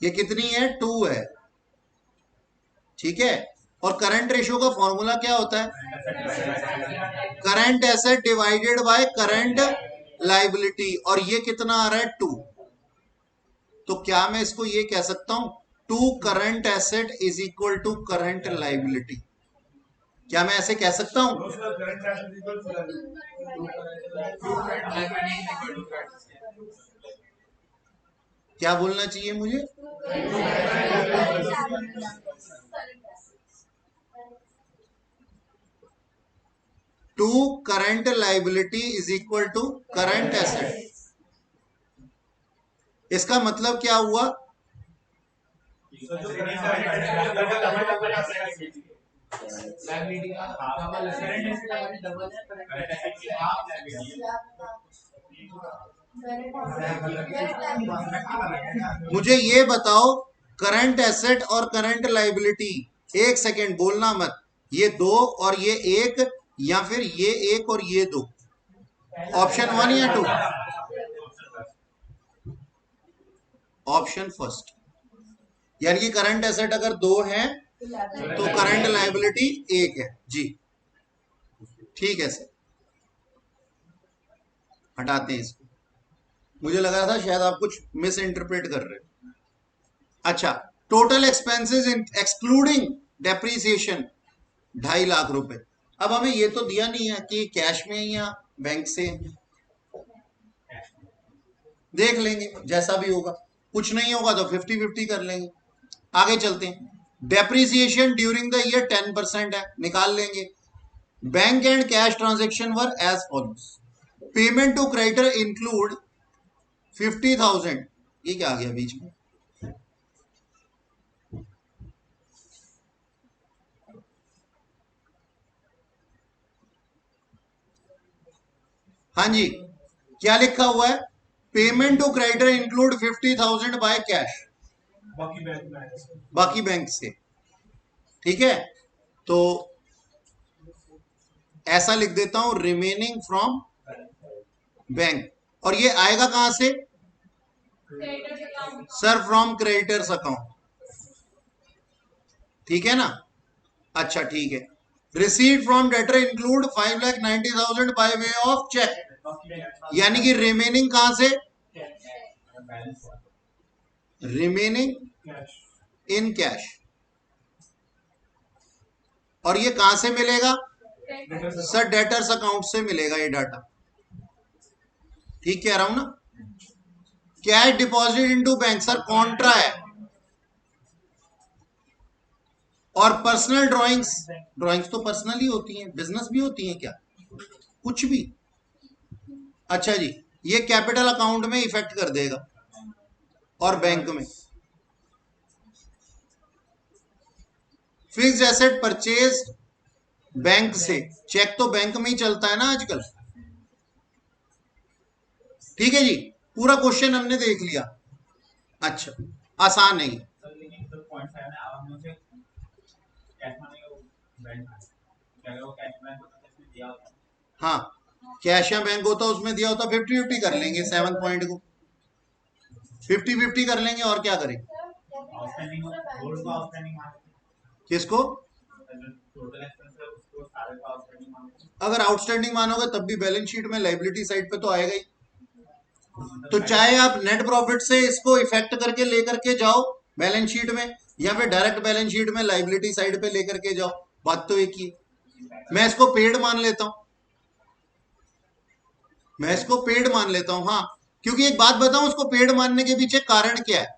ये कितनी है, 2 है, ठीक है। और करंट रेशो का फॉर्मूला क्या होता है, current asset divided by current liability, और ये कितना आ रहा है, 2। तो क्या मैं इसको ये कह सकता हूं 2 current asset is equal to current liability, क्या मैं ऐसे कह सकता हूं, क्या बोलना चाहिए मुझे? Two current liability is equal to current asset. इसका मतलब क्या हुआ? मुझे ये बताओ, करंट एसेट और करंट लाइबिलिटी, एक सेकेंड बोलना मत, ये दो और ये एक, या फिर ये एक और ये दो, ऑप्शन 1 या 2? ऑप्शन फर्स्ट, यानी कि करंट एसेट अगर दो है तो करंट लाइबिलिटी एक है जी। ठीक है सर, हटाते हैं इसको। मुझे लगा था शायद आप कुछ मिस इंटरप्रेट कर रहे हो। अच्छा, total expenses excluding depreciation 2.5 lakh रुपए। अब हमें ये तो दिया नहीं है कि कैश में या बैंक से, देख लेंगे जैसा भी होगा, कुछ नहीं होगा तो 50-50 कर लेंगे। आगे चलते हैं। डेप्रीसिएशन ड्यूरिंग द ईयर 10% है, निकाल लेंगे। Bank and cash transaction were as follows. Payment to creditor include 50,000, ये क्या आ गया बीच में? हाँ जी, क्या लिखा हुआ है? Payment to creditor include 50,000 by cash, बाकी बैंक से। ठीक है, तो ऐसा लिख देता हूं, रिमेनिंग फ्रॉम बैंक। और ये आएगा कहां से? Sir from creditors account. ठीक है ना? अच्छा ठीक है। Receipt from debtor include 5,90,000 by way of cheque, यानी कि रिमेनिंग कहां से? Remaining in cash. और ये कहां से मिलेगा? सर डेटर्स अकाउंट से मिलेगा ये डाटा। ठीक कह रहा हूं ना? Cash deposit into bank, sir Contra है। और पर्सनल ड्राइंग्स, ड्राइंग्स तो पर्सनल ही होती हैं, बिजनेस भी होती हैं क्या? कुछ भी। अच्छा जी, ये कैपिटल अकाउंट में इफेक्ट कर देगा और बैंक में। फिक्स्ड एसेट परचेज बैंक से, चेक तो बैंक में ही चलता है ना आजकल। ठीक है जी, पूरा क्वेश्चन हमने देख लिया। अच्छा, आसान है ये। हाँ, कैश या बैंक होता उसमें दिया होता 50-50 कर लेंगे, 7 पॉइंट को 50-50 कर लेंगे और क्या करें? किसको? अगर आउटस्टैंडिंग मानोगे तब भी बैलेंस शीट में लाइबिलिटी साइड पे तो आएगा ही। तो चाहे आप नेट प्रॉफिट से इसको इफेक्ट करके लेकर के जाओ बैलेंस शीट में, या फिर डायरेक्ट बैलेंस शीट में लाइबिलिटी साइड पे लेकर के जाओ, बात तो एक ही है। मैं इसको पेड मान लेता हूं, मैं इसको पेड मान लेता हूं। हाँ, क्योंकि एक बात बताऊं, उसको पेड मानने के पीछे कारण क्या है?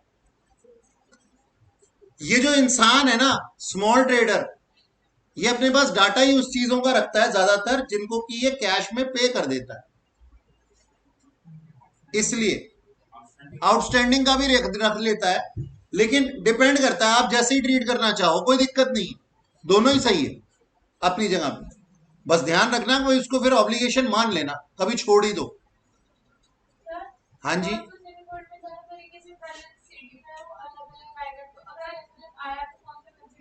ये जो इंसान है ना, स्मॉल ट्रेडर, ये अपने पास डाटा ही उस चीजों का रखता है ज्यादातर जिनको कि ये कैश में पे कर देता है, इसलिए आउटस्टैंडिंग का भी रख लेता है। लेकिन डिपेंड करता है, आप जैसे ही ट्रीट करना चाहो कोई दिक्कत नहीं, दोनों ही सही है अपनी जगह पे। बस ध्यान रखना कोई उसको फिर ऑब्लिगेशन मान लेना, कभी छोड़ ही दो। हाँ जी,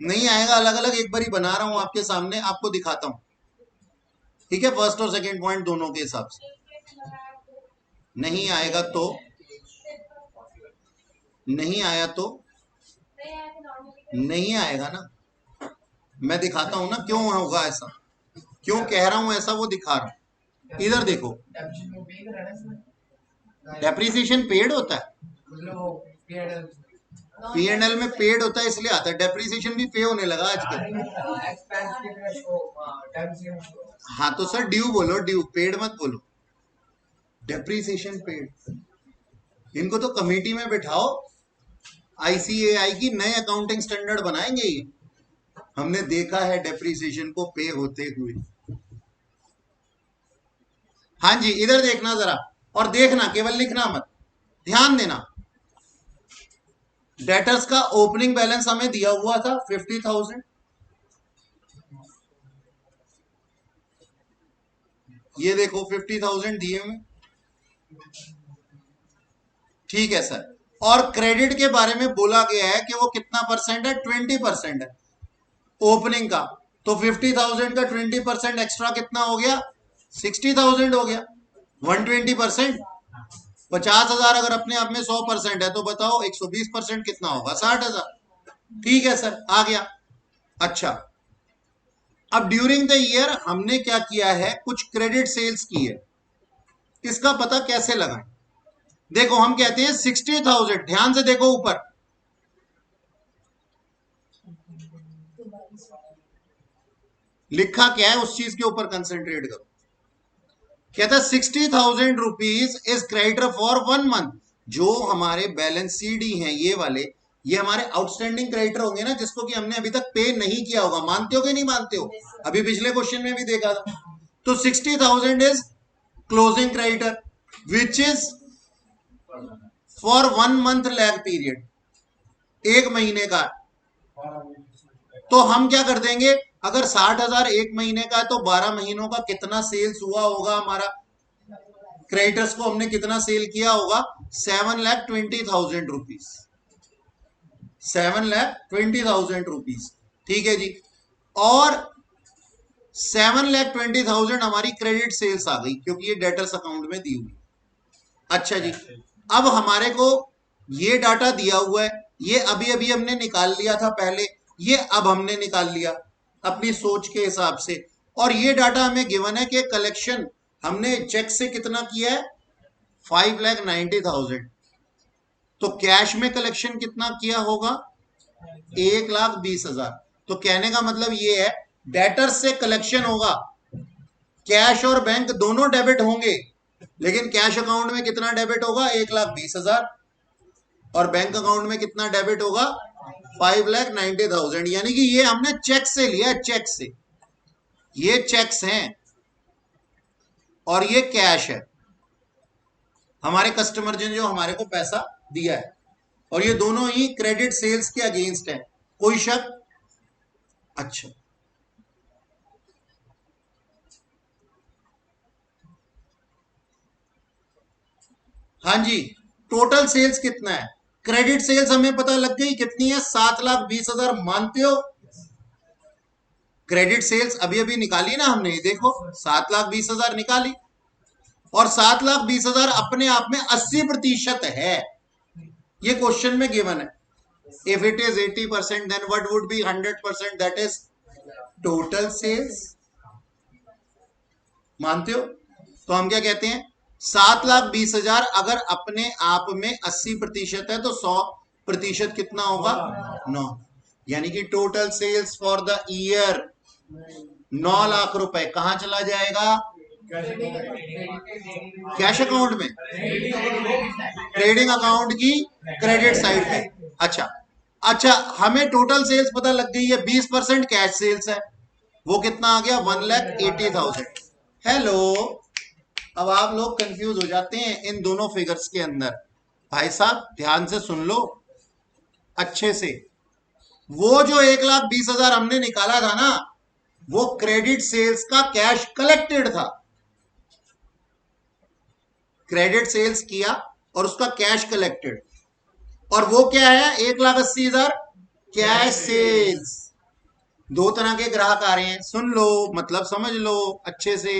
नहीं आएगा अलग अलग, एक बार ही बना रहा हूं आपके सामने, आपको दिखाता हूं। ठीक है, फर्स्ट और सेकंड पॉइंट दोनों के हिसाब से। नहीं आएगा तो, नहीं आया तो नहीं आएगा ना, मैं दिखाता हूं ना क्यों होगा ऐसा, क्यों कह रहा हूं ऐसा, वो दिखा रहा हूं। इधर देखो, डेप्रीसिएशन पेड होता है, पीएनएल में पेड होता है इसलिए आता है, डेप्रीसिएशन भी पे होने लगा आजकल। हाँ तो सर ड्यू बोलो, ड्यू, पेड मत बोलो, डेप्रीसिएशन पेड। इनको तो कमेटी में बिठाओ, आईसीएआई की नए अकाउंटिंग स्टैंडर्ड बनाएंगे ये। हमने देखा है डेप्रिसिएशन को पे होते हुए। हाँ जी, इधर देखना जरा, और देखना, केवल लिखना मत, ध्यान देना। डेटर्स का ओपनिंग बैलेंस हमें दिया हुआ था 50,000। ये देखो 50,000 दिए हुए, ठीक है सर। और क्रेडिट के बारे में बोला गया है कि वो कितना परसेंट है, 20% है ओपनिंग का। तो 50,000 का 20% एक्स्ट्रा कितना हो गया, 60,000 हो गया। 120%, 50,000 अगर अपने आप में 100% है तो बताओ 120% कितना होगा, 60,000। ठीक है सर, आ गया। अच्छा, अब ड्यूरिंग द ईयर हमने क्या किया है, कुछ क्रेडिट सेल्स की है, इसका पता कैसे लगाएं। देखो हम कहते हैं 60,000, ध्यान से देखो ऊपर, लिखा क्या है उस चीज के ऊपर कंसेंट्रेट करो। कहता है 60,000 rupees is creditor for 1 month. जो हमारे बैलेंस सीडी हैं ये वाले, ये हमारे आउटस्टैंडिंग क्रेडिटर होंगे ना, जिसको कि हमने अभी तक पे नहीं किया होगा। मानते हो कि नहीं मानते हो, अभी पिछले क्वेश्चन में भी देखा था। तो 60,000 is closing creditor which is for 1 month lag period, 1 महीने का। तो हम क्या कर देंगे, अगर 60,000 1 महीने का है तो 12 महीनों का कितना सेल्स हुआ होगा हमारा, क्रेडिटर्स को हमने कितना सेल किया होगा, 7,20,000 रुपीज, 7,20,000 रुपीज। ठीक है जी, और 7,20,000 हमारी क्रेडिट सेल्स आ गई क्योंकि ये डेटर्स अकाउंट में दी हुई। अच्छा जी, अब हमारे को ये डाटा दिया हुआ है, ये अभी अभी हमने निकाल लिया था पहले, ये अब हमने निकाल लिया अपनी सोच के हिसाब से। और ये डाटा हमें गिवन है कि कलेक्शन हमने चेक से कितना किया है, 5,90,000। तो कैश में कलेक्शन कितना किया होगा, 1,20,000। तो कहने का मतलब ये है, डेटर से कलेक्शन होगा, कैश और बैंक दोनों डेबिट होंगे, लेकिन कैश अकाउंट में कितना डेबिट होगा, 1,20,000, और बैंक अकाउंट में कितना डेबिट होगा, 5,90,000। यानी कि ये हमने चेक से लिया, चेक से, ये चेक्स हैं और ये कैश है, हमारे कस्टमर ने जो हमारे को पैसा दिया है, और ये दोनों ही क्रेडिट सेल्स के अगेंस्ट है। कोई शक? अच्छा, हाँ जी, टोटल सेल्स कितना है, क्रेडिट सेल्स हमें पता लग गई कितनी है, 7,20,000। मानते हो, क्रेडिट सेल्स अभी अभी निकाली ना हमने, देखो 7,20,000 निकाली, और 7,20,000 अपने आप में 80% है, ये क्वेश्चन में गिवन है। If it is 80% then what would be 100%, that is total sales. मानते हो? तो हम क्या कहते हैं, 7,20,000 अगर अपने आप में 80% है तो 100% कितना होगा, 9। यानी कि total sales for the year 9 lakh रुपए कहां चला जाएगा, कैश अकाउंट में, ट्रेडिंग अकाउंट की क्रेडिट साइड पे। अच्छा अच्छा, हमें टोटल सेल्स पता लग गई है, 20% कैश सेल्स है, वो कितना आ गया, 1,80,000। हेलो, अब आप लोग कंफ्यूज हो जाते हैं इन दोनों फिगर्स के अंदर। भाई साहब ध्यान से सुन लो अच्छे से, वो जो 1,20,000 हमने निकाला था ना, वो क्रेडिट सेल्स का कैश कलेक्टेड था, क्रेडिट सेल्स किया और उसका कैश कलेक्टेड, और वो क्या है, 1,80,000 कैश सेल्स। दो तरह के ग्राहक आ रहे हैं, सुन लो, मतलब समझ लो अच्छे से।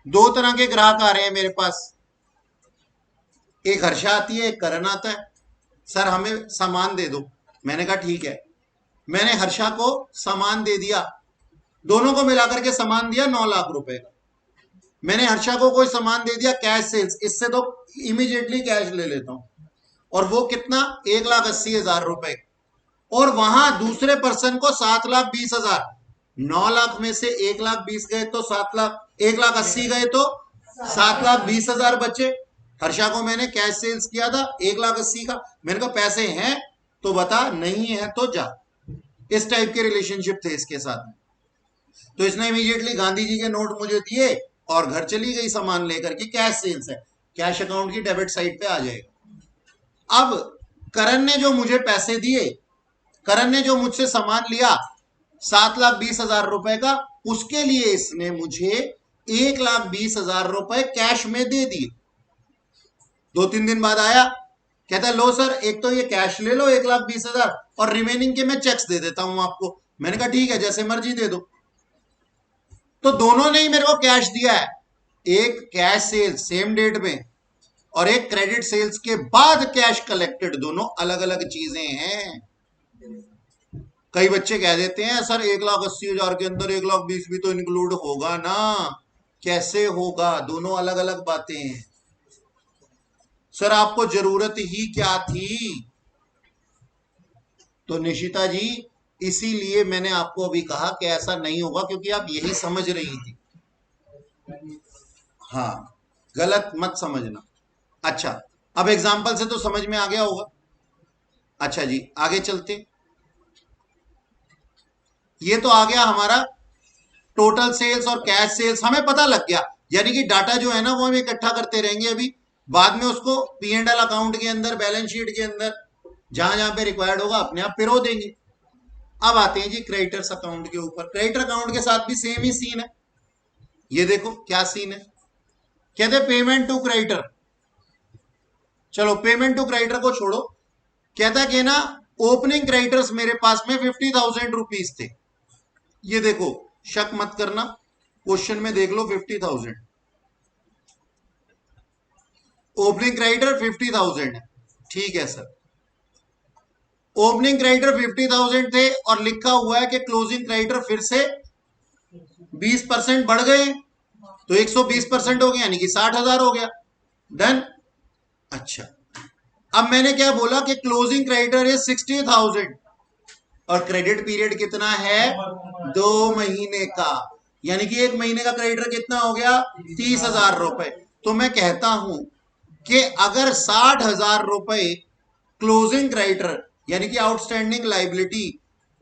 दो तरह के ग्राहक आ रहे हैं मेरे पास, एक हर्षा आती है, एक करण आता है। सर हमें सामान दे दो, मैंने कहा ठीक है, मैंने हर्षा को सामान दे दिया, दोनों को मिलाकर के सामान दिया 9 लाख रुपए का। मैंने हर्षा को कोई सामान दे दिया कैश सेल्स, इससे तो इमीडिएटली कैश ले लेता हूं, और वो कितना, 1,80,000 रुपए। और वहां दूसरे पर्सन को 7,20,000, 9 लाख में से 1,20,000 गए तो 7 लाख, 1,80,000 गए तो 7,20,000 बचे। हर्षा को मैंने कैश सेल्स किया था 1,80,000 का, मैंने कहा पैसे हैं तो बता, नहीं है तो जा। इस टाइप के रिलेशनशिप थे इसके साथ। तो इसने इमीडिएटली गांधी जी के नोट मुझे दिए और घर चली गई सामान लेकर के, कैश सेल्स है, कैश अकाउंट की डेबिट साइड पे आ जाएगा। अब करण ने जो मुझे पैसे दिए, करण ने जो मुझसे सामान लिया 7,20,000 रुपए का, उसके लिए इसने मुझे 1,20,000 रुपए कैश में दे दिए। 2-3 दिन बाद आया, कहता है लो सर, एक तो ये कैश ले लो 1,20,000 और रिमेनिंग के मैं चेक्स दे देता हूं आपको। मैंने कहा ठीक है, जैसे मर्जी दे दो। तो दोनों ने ही मेरे को कैश दिया है, एक कैश सेल्स सेम डेट में और एक क्रेडिट सेल्स के बाद कैश कलेक्टेड, दोनों अलग अलग चीजें हैं। कई बच्चे कह देते हैं सर 1,80,000 के अंदर 1,20,000 भी तो इंक्लूड होगा ना, कैसे होगा, दोनों अलग अलग बातें हैं। सर आपको जरूरत ही क्या थी? तो निशिता जी इसीलिए मैंने आपको अभी कहा कि ऐसा नहीं होगा, क्योंकि आप यही समझ रही थी। हाँ, गलत मत समझना। अच्छा, अब एग्जाम्पल से तो समझ में आ गया होगा। अच्छा जी, आगे चलते। ये तो आ गया हमारा टोटल सेल्स और कैश सेल्स, हमें पता लग गया। यानी कि डाटा जो है ना वो हम इकट्ठा करते रहेंगे, अभी बाद में उसको P&L अकाउंट के अंदर, बैलेंस शीट के अंदर, जहां जहां पे रिक्वायर्ड होगा अपने आप पिरो देंगे। अब आते हैं जी क्रेडिटर्स अकाउंट के ऊपर। क्रेडिटर अकाउंट के साथ भी सेम ही सीन है। ये देखो क्या सीन है, कहते हैं पेमेंट टू क्रेडिटर। चलो पेमेंट टू क्रेडिटर को छोड़ो, कहता है कि ना ओपनिंग क्रेडिटर्स मेरे पास में 50,000 रुपीज थे। ये देखो, शक मत करना, क्वेश्चन में देख लो 50,000, ओपनिंग क्रेडिटर 50,000 है। ठीक है सर, ओपनिंग क्रेडिटर 50,000 थे और लिखा हुआ है कि क्लोजिंग क्रेडिटर फिर से 20% बढ़ गए, तो 120% हो गया, यानी कि 60,000 हो गया। डन। अच्छा, अब मैंने क्या बोला कि क्लोजिंग क्रेडिटर है 60,000 और क्रेडिट पीरियड कितना है, 2 महीने का, यानी कि 1 महीने का क्रेडिटर कितना हो गया, 30,000 रुपए। तो मैं कहता हूं कि अगर 60,000 रुपए क्लोजिंग क्रेडिटर यानी कि आउटस्टैंडिंग लाइबिलिटी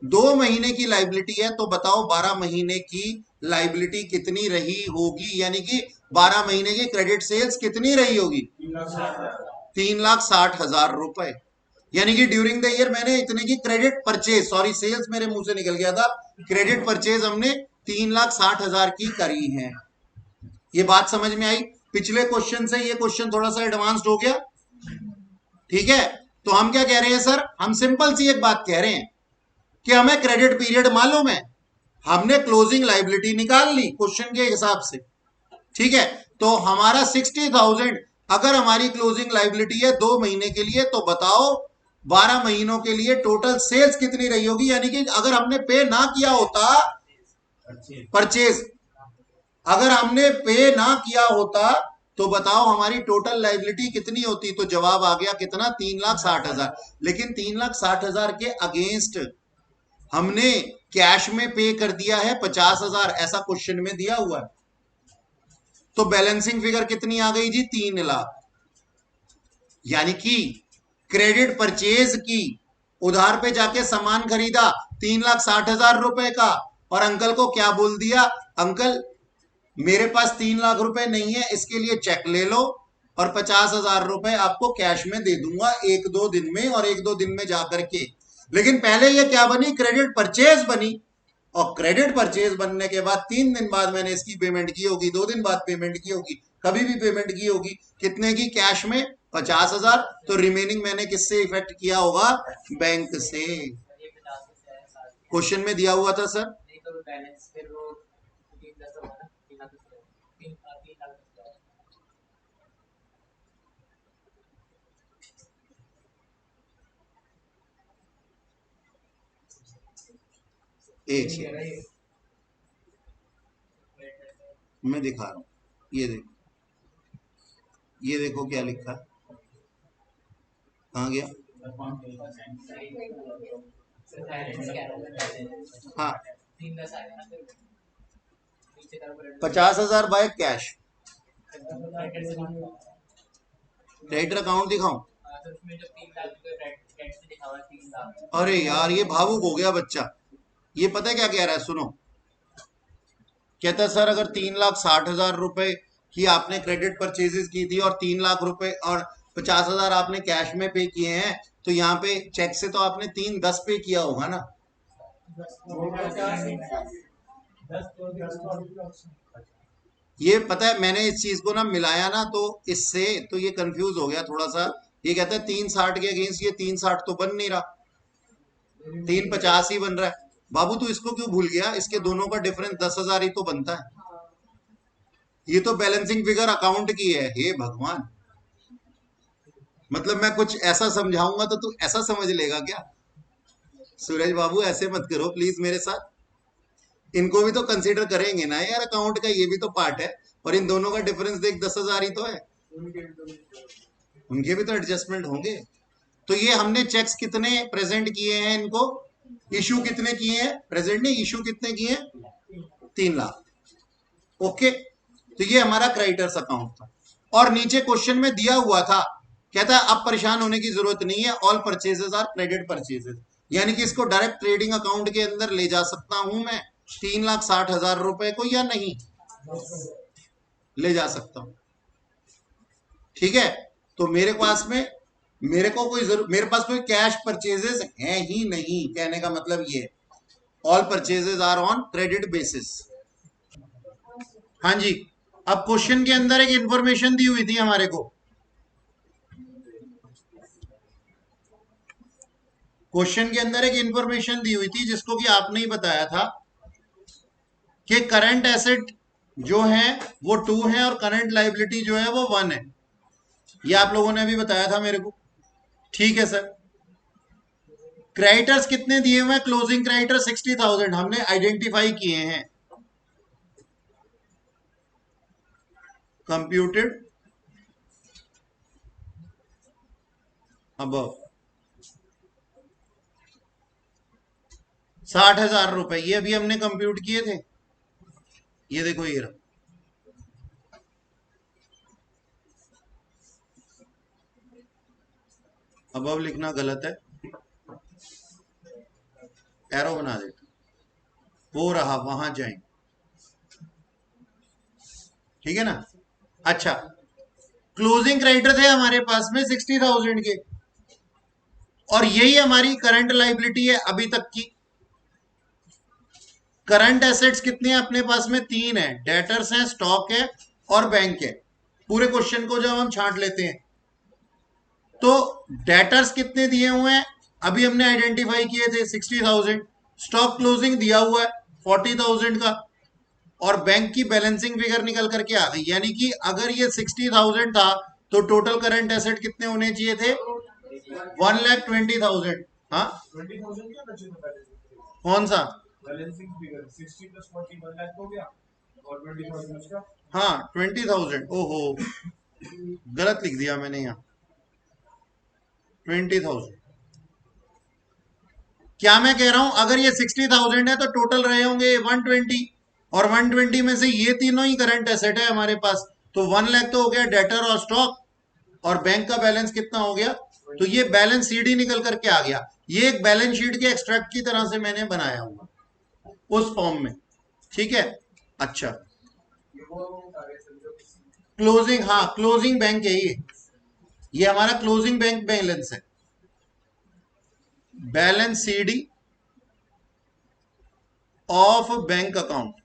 2 महीने की लाइबिलिटी है, तो बताओ 12 महीने की लाइबिलिटी कितनी रही होगी, यानी कि 12 महीने की क्रेडिट सेल्स कितनी रही होगी, 3,60,000 रुपए। यानी कि ड्यूरिंग द ईयर मैंने इतने की क्रेडिट परचेज, सॉरी सेल्स मेरे मुंह से निकल गया था, क्रेडिट परचेज हमने 3,60,000 की करी है। ये बात समझ में आई? पिछले क्वेश्चन से ये क्वेश्चन थोड़ा सा एडवांस्ड हो गया। ठीक है, तो हम क्या कह रहे हैं सर, हम सिंपल सी एक बात कह रहे हैं कि हमें क्रेडिट पीरियड मालूम है, हमने क्लोजिंग लाइबिलिटी निकाल ली क्वेश्चन के हिसाब से। ठीक है, तो हमारा 60,000 अगर हमारी क्लोजिंग लाइबिलिटी है 2 महीने के लिए, तो बताओ 12 महीनों के लिए टोटल सेल्स कितनी रही होगी, यानी कि अगर हमने पे ना किया होता परचेज, अगर हमने पे ना किया होता तो बताओ हमारी टोटल लाइबिलिटी कितनी होती। तो जवाब आ गया कितना, 3,60,000। लेकिन 3,60,000 के अगेंस्ट हमने कैश में पे कर दिया है 50,000, ऐसा क्वेश्चन में दिया हुआ है। तो बैलेंसिंग फिगर कितनी आ गई जी, 3 लाख। यानी कि क्रेडिट परचेज की, उधार पे जाके सामान खरीदा 3,60,000 रुपए का, और अंकल को क्या बोल दिया, अंकल मेरे पास 3 लाख रुपए नहीं है, इसके लिए चेक ले लो और 50,000 रुपए आपको कैश में दे दूंगा 1-2 दिन में, और 1-2 दिन में जाकर के। लेकिन पहले ये क्या बनी, क्रेडिट परचेज बनी, और क्रेडिट परचेज बनने के बाद 3 दिन बाद मैंने इसकी पेमेंट की होगी, 2 दिन बाद पेमेंट की होगी, कभी भी पेमेंट की होगी, कितने की, कैश में 50,000। तो रिमेनिंग मैंने किससे इफेक्ट किया होगा, बैंक से। क्वेश्चन में दिया हुआ था सर। एक सेकंड मैं दिखा रहा हूं, ये देखो, ये देखो क्या लिखा है, कहाँ गया, हाँ 50,000 बाय कैश, क्रेडिटर अकाउंट दिखाऊं? तो उसमें जो 3 लाख जो क्रेडिट से लिखा हुआ है 3 लाख। अरे यार ये भावुक हो गया बच्चा। ये पता है क्या कह रहा है, सुनो। कहता है सर अगर 3,60,000 रुपए की आपने क्रेडिट परचेजेस की थी और 3 लाख रुपए और 50,000 आपने कैश में पे किए हैं, तो यहाँ पे चेक से तो आपने 3,10 पे किया होगा ना। ये पता है मैंने इस चीज को ना मिलाया ना, तो इससे तो ये कंफ्यूज हो गया थोड़ा सा। ये कहता है 3,60 के अगेंस्ट ये 3,60 तो बन नहीं रहा, 3,50 ही बन रहा है। बाबू तू इसको क्यों भूल गया? इसके दोनों का डिफरेंस 10,000 ही तो बनता है। ये तो बैलेंसिंग फिगर अकाउंट की है। हे भगवान, मतलब मैं कुछ ऐसा समझाऊंगा तो तू ऐसा समझ लेगा क्या? सूरज बाबू ऐसे मत करो प्लीज मेरे साथ। इनको भी तो कंसीडर करेंगे ना यार, अकाउंट का ये भी तो पार्ट है। और इन दोनों का डिफरेंस देख 10,000 ही तो है, उनके भी तो एडजस्टमेंट होंगे। तो ये हमने चेक्स कितने प्रेजेंट किए हैं, इनको इशू कितने किए हैं, प्रेजेंट नहीं इशू कितने किए हैं, 3 लाख। ओके, तो ये हमारा क्रेडिटर्स अकाउंट था। और नीचे क्वेश्चन में दिया हुआ था, कहता है अब परेशान होने की जरूरत नहीं है, all purchases are credit purchases. यानी कि इसको डायरेक्ट ट्रेडिंग अकाउंट के अंदर ले जा सकता हूं मैं 3,60,000 रुपए को, या नहीं ले जा सकता हूं। ठीक है, तो मेरे पास में मेरे पास कोई कैश परचेजेस है ही नहीं, कहने का मतलब ये all purchases are on credit basis. हाँ जी, अब क्वेश्चन के अंदर एक इंफॉर्मेशन दी हुई थी हमारे को। क्वेश्चन के अंदर एक इंफॉर्मेशन दी हुई थी जिसको कि आपने ही बताया था कि करंट एसेट जो है वो 2 है और करंट लाइबिलिटी जो है वो 1 है। ये आप लोगों ने अभी बताया था मेरे को। ठीक है सर, क्रेडिटर्स कितने दिए हुए हैं? क्लोजिंग क्रेडिटर 60,000 हमने आइडेंटिफाई किए हैं। कंप्यूटेड अब 60,000 रुपए ये अभी हमने कंप्यूट किए थे। ये देखो ये रहा। अब लिखना गलत है, एरो बना देता, वो रहा, वहां जाएंगे। ठीक है ना। अच्छा, क्लोजिंग क्रेडिटर थे हमारे पास में 60,000 के, और यही हमारी करंट लाइबिलिटी है अभी तक की। करंट एसेट्स कितने हैं अपने पास में? 3 है, डेटर्स हैं, स्टॉक है और बैंक है। पूरे क्वेश्चन को जब हम छांट लेते हैं तो डेटर्स कितने दिए हुए हैं अभी हमने आइडेंटिफाई किए थे 60,000। स्टॉक क्लोजिंग दिया हुआ है 40,000 का, और बैंक की बैलेंसिंग फिगर निकल करके आ गई। यानी कि अगर ये 60,000 था तो टोटल करंट एसेट कितने होने चाहिए थे? 1,20,000। हाँ, 20,000 क्या बचे थे बैलेंस? कौन सा बैलेंसिंग फिगर 60 प्लस 40 1 लाख हो गया और 20,000 उसका। हाँ 20,000, ओहो गलत लिख दिया मैंने यहाँ, 20,000। क्या मैं कह रहा हूं, अगर ये 60,000 है तो टोटल रहे होंगे 120, और 120 में से ये तीनों ही करंट एसेट है हमारे पास, तो 1 लाख तो हो गया डेटर और स्टॉक, और बैंक का बैलेंस कितना हो गया? तो ये बैलेंस शीट ही निकल करके आ गया। ये एक बैलेंस शीट के एक्सट्रैक्ट की तरह से मैंने बनाया हुआ उस फॉर्म में। ठीक है, अच्छा क्लोजिंग, हाँ क्लोजिंग बैंक है ये हमारा क्लोजिंग बैंक बैलेंस है, balance CD of bank account.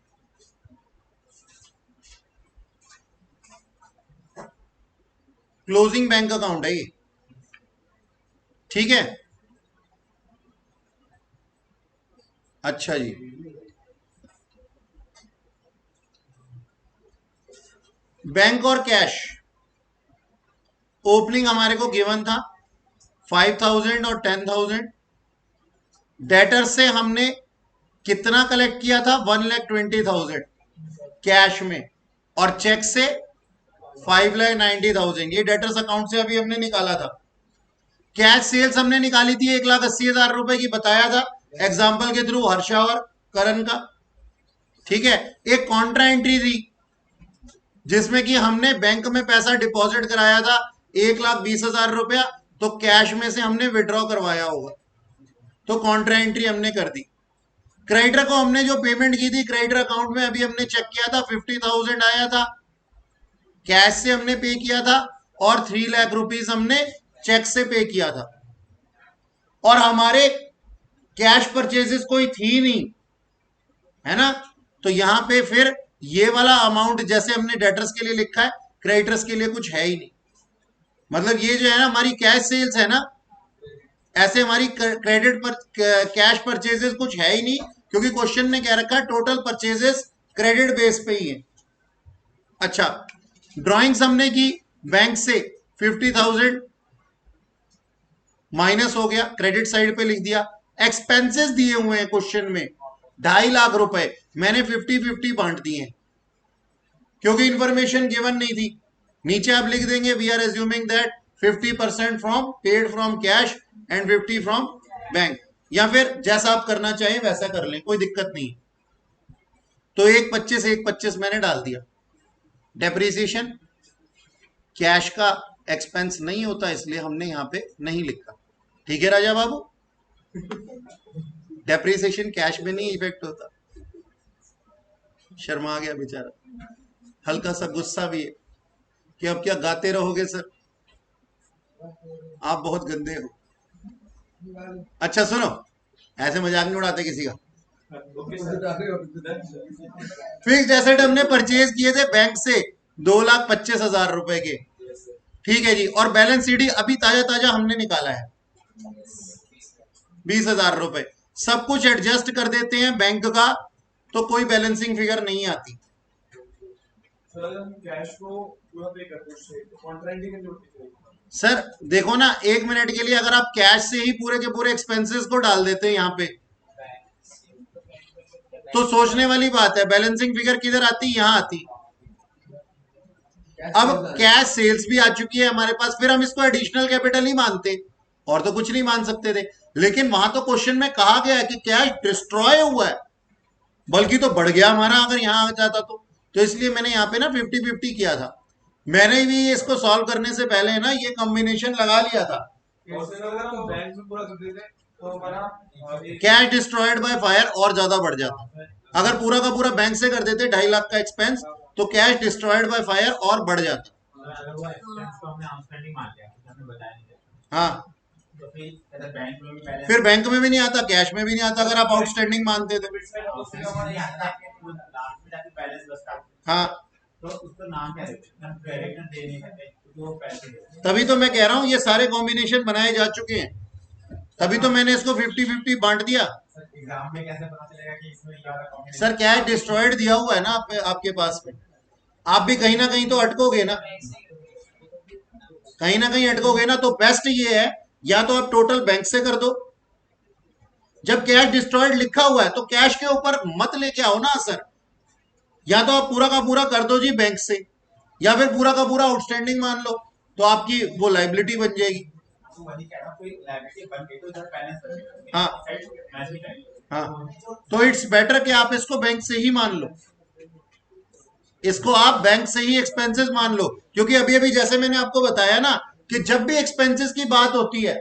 Closing bank account है ये। ठीक है, अच्छा जी, बैंक और कैश ओपनिंग हमारे को गिवन था 5,000 और 10,000। डेटर से हमने कितना कलेक्ट किया था? 1,20,000 कैश में, और चेक से 5,90,000। ये डेटर्स अकाउंट से अभी हमने निकाला था। कैश सेल्स हमने निकाली थी 1,80,000 रुपए की, बताया था एग्जाम्पल के थ्रू हर्षा और करण का। ठीक है, एक कॉन्ट्रा एंट्री थी जिसमें कि हमने बैंक में पैसा डिपॉजिट कराया था 1,20,000 रुपया तो कैश में से हमने विड्रॉ करवाया होगा, तो कॉन्ट्रा एंट्री हमने कर दी। क्रेडिटर को हमने जो पेमेंट की थी क्रेडिटर अकाउंट में अभी हमने चेक किया था 50,000 आया था, कैश से हमने पे किया था, और 3 लाख रुपीस हमने चेक से पे किया था, और हमारे कैश परचेजेस कोई थी नहीं, है ना। तो यहां पे फिर ये वाला अमाउंट जैसे हमने डेटर्स के लिए लिखा है, क्रेडिटर्स के लिए कुछ है ही नहीं। मतलब ये जो है ना हमारी कैश सेल्स है ना, ऐसे हमारी क्रेडिट पर कैश परचेजेस कुछ है ही नहीं, क्योंकि क्वेश्चन ने कह रखा है टोटल परचेजेस क्रेडिट बेस पे ही है। अच्छा, ड्राइंग्स हमने की बैंक से 50,000 माइनस हो गया, क्रेडिट साइड पे लिख दिया। एक्सपेंसेस दिए हुए हैं क्वेश्चन में 2.5 लाख रुपए, मैंने 50-50 बांट दिए हैं क्योंकि इंफॉर्मेशन गिवन नहीं थी। नीचे आप लिख देंगे we are assuming that 50% from paid from cash and 50 from bank, या फिर जैसा आप करना चाहें वैसा कर लें, कोई दिक्कत नहीं। तो 1.25 मैंने डाल दिया। डेप्रिसिएशन कैश का एक्सपेंस नहीं होता, इसलिए हमने यहां पे नहीं लिखा। ठीक है राजा बाबू, डेप्रिसिएशन कैश में नहीं इफेक्ट होता। शर्मा आ गया बेचारा, हल्का सा गुस्सा भी है कि अब क्या गाते रहोगे सर, आप बहुत गंदे हो। अच्छा सुनो, ऐसे मजाक नहीं उड़ाते किसी का। फिक्स्ड एसेट हमने परचेज किए थे बैंक से 2,25,000 रुपए के, ठीक है जी, और बैलेंस सीडी अभी ताजा ताजा हमने निकाला है 20,000 रुपए। सब कुछ एडजस्ट कर देते हैं बैंक का, तो कोई बैलेंसिंग फिगर नहीं आती। सर देखो ना, 1 मिनट के लिए अगर आप कैश से ही पूरे के पूरे एक्सपेंसेस को डाल देते हैं यहाँ पे, तो सोचने वाली बात है, बैलेंसिंग फिगर किधर आती, यहाँ आती। अब कैश सेल्स भी आ चुकी है हमारे पास, फिर हम इसको एडिशनल कैपिटल ही मानते, और तो कुछ नहीं मान सकते थे। लेकिन वहां तो क्वेश्चन में कहा गया है कि कैश डिस्ट्रॉय हुआ है, बल्कि तो बढ़ गया हमारा अगर यहां आ जाता तो इसलिए मैंने यहाँ पे ना 50-50 किया था। मैंने भी इसको सॉल्व करने से पहले ना ये कॉम्बिनेशन लगा लिया था। कैश डिस्ट्रॉयड बाय फायर और ज्यादा बढ़ जाता, अगर पूरा का पूरा बैंक से कर देते 2.5 लाख का एक्सपेंस, तो कैश डिस्ट्रॉयड बाय फायर और बढ़ जाता। हाँ, फिर बैंक में भी नहीं आता, कैश में भी नहीं आता, अगर आप आउटस्टैंडिंग मानते थे। हाँ, तभी तो मैं कह रहा हूँ ये सारे कॉम्बिनेशन बनाए जा चुके हैं, तभी तो मैंने इसको 50-50 बांट दिया। एग्जाम में कैसे पता चलेगा कि इसमें ये सर कैश डिस्ट्रॉयड दिया हुआ है ना आपके पास में, आप भी कहीं ना कहीं तो अटकोगे ना, कहीं ना कहीं अटकोगे ना। तो बेस्ट ये है, या तो आप टोटल बैंक से कर दो, जब कैश डिस्ट्रॉयड लिखा हुआ है तो कैश के ऊपर मत लेके आओ ना सर, या तो आप पूरा का पूरा कर दो जी बैंक से, या फिर पूरा का पूरा आउटस्टैंडिंग मान लो, तो आपकी वो लाइबिलिटी बन जाएगी। हाँ हाँ, तो इट्स बेटर कि आप इसको बैंक से ही मान लो, इसको आप बैंक से ही एक्सपेंसेस मान लो, क्योंकि अभी अभी जैसे मैंने आपको बताया ना कि जब भी एक्सपेंसेस की बात होती है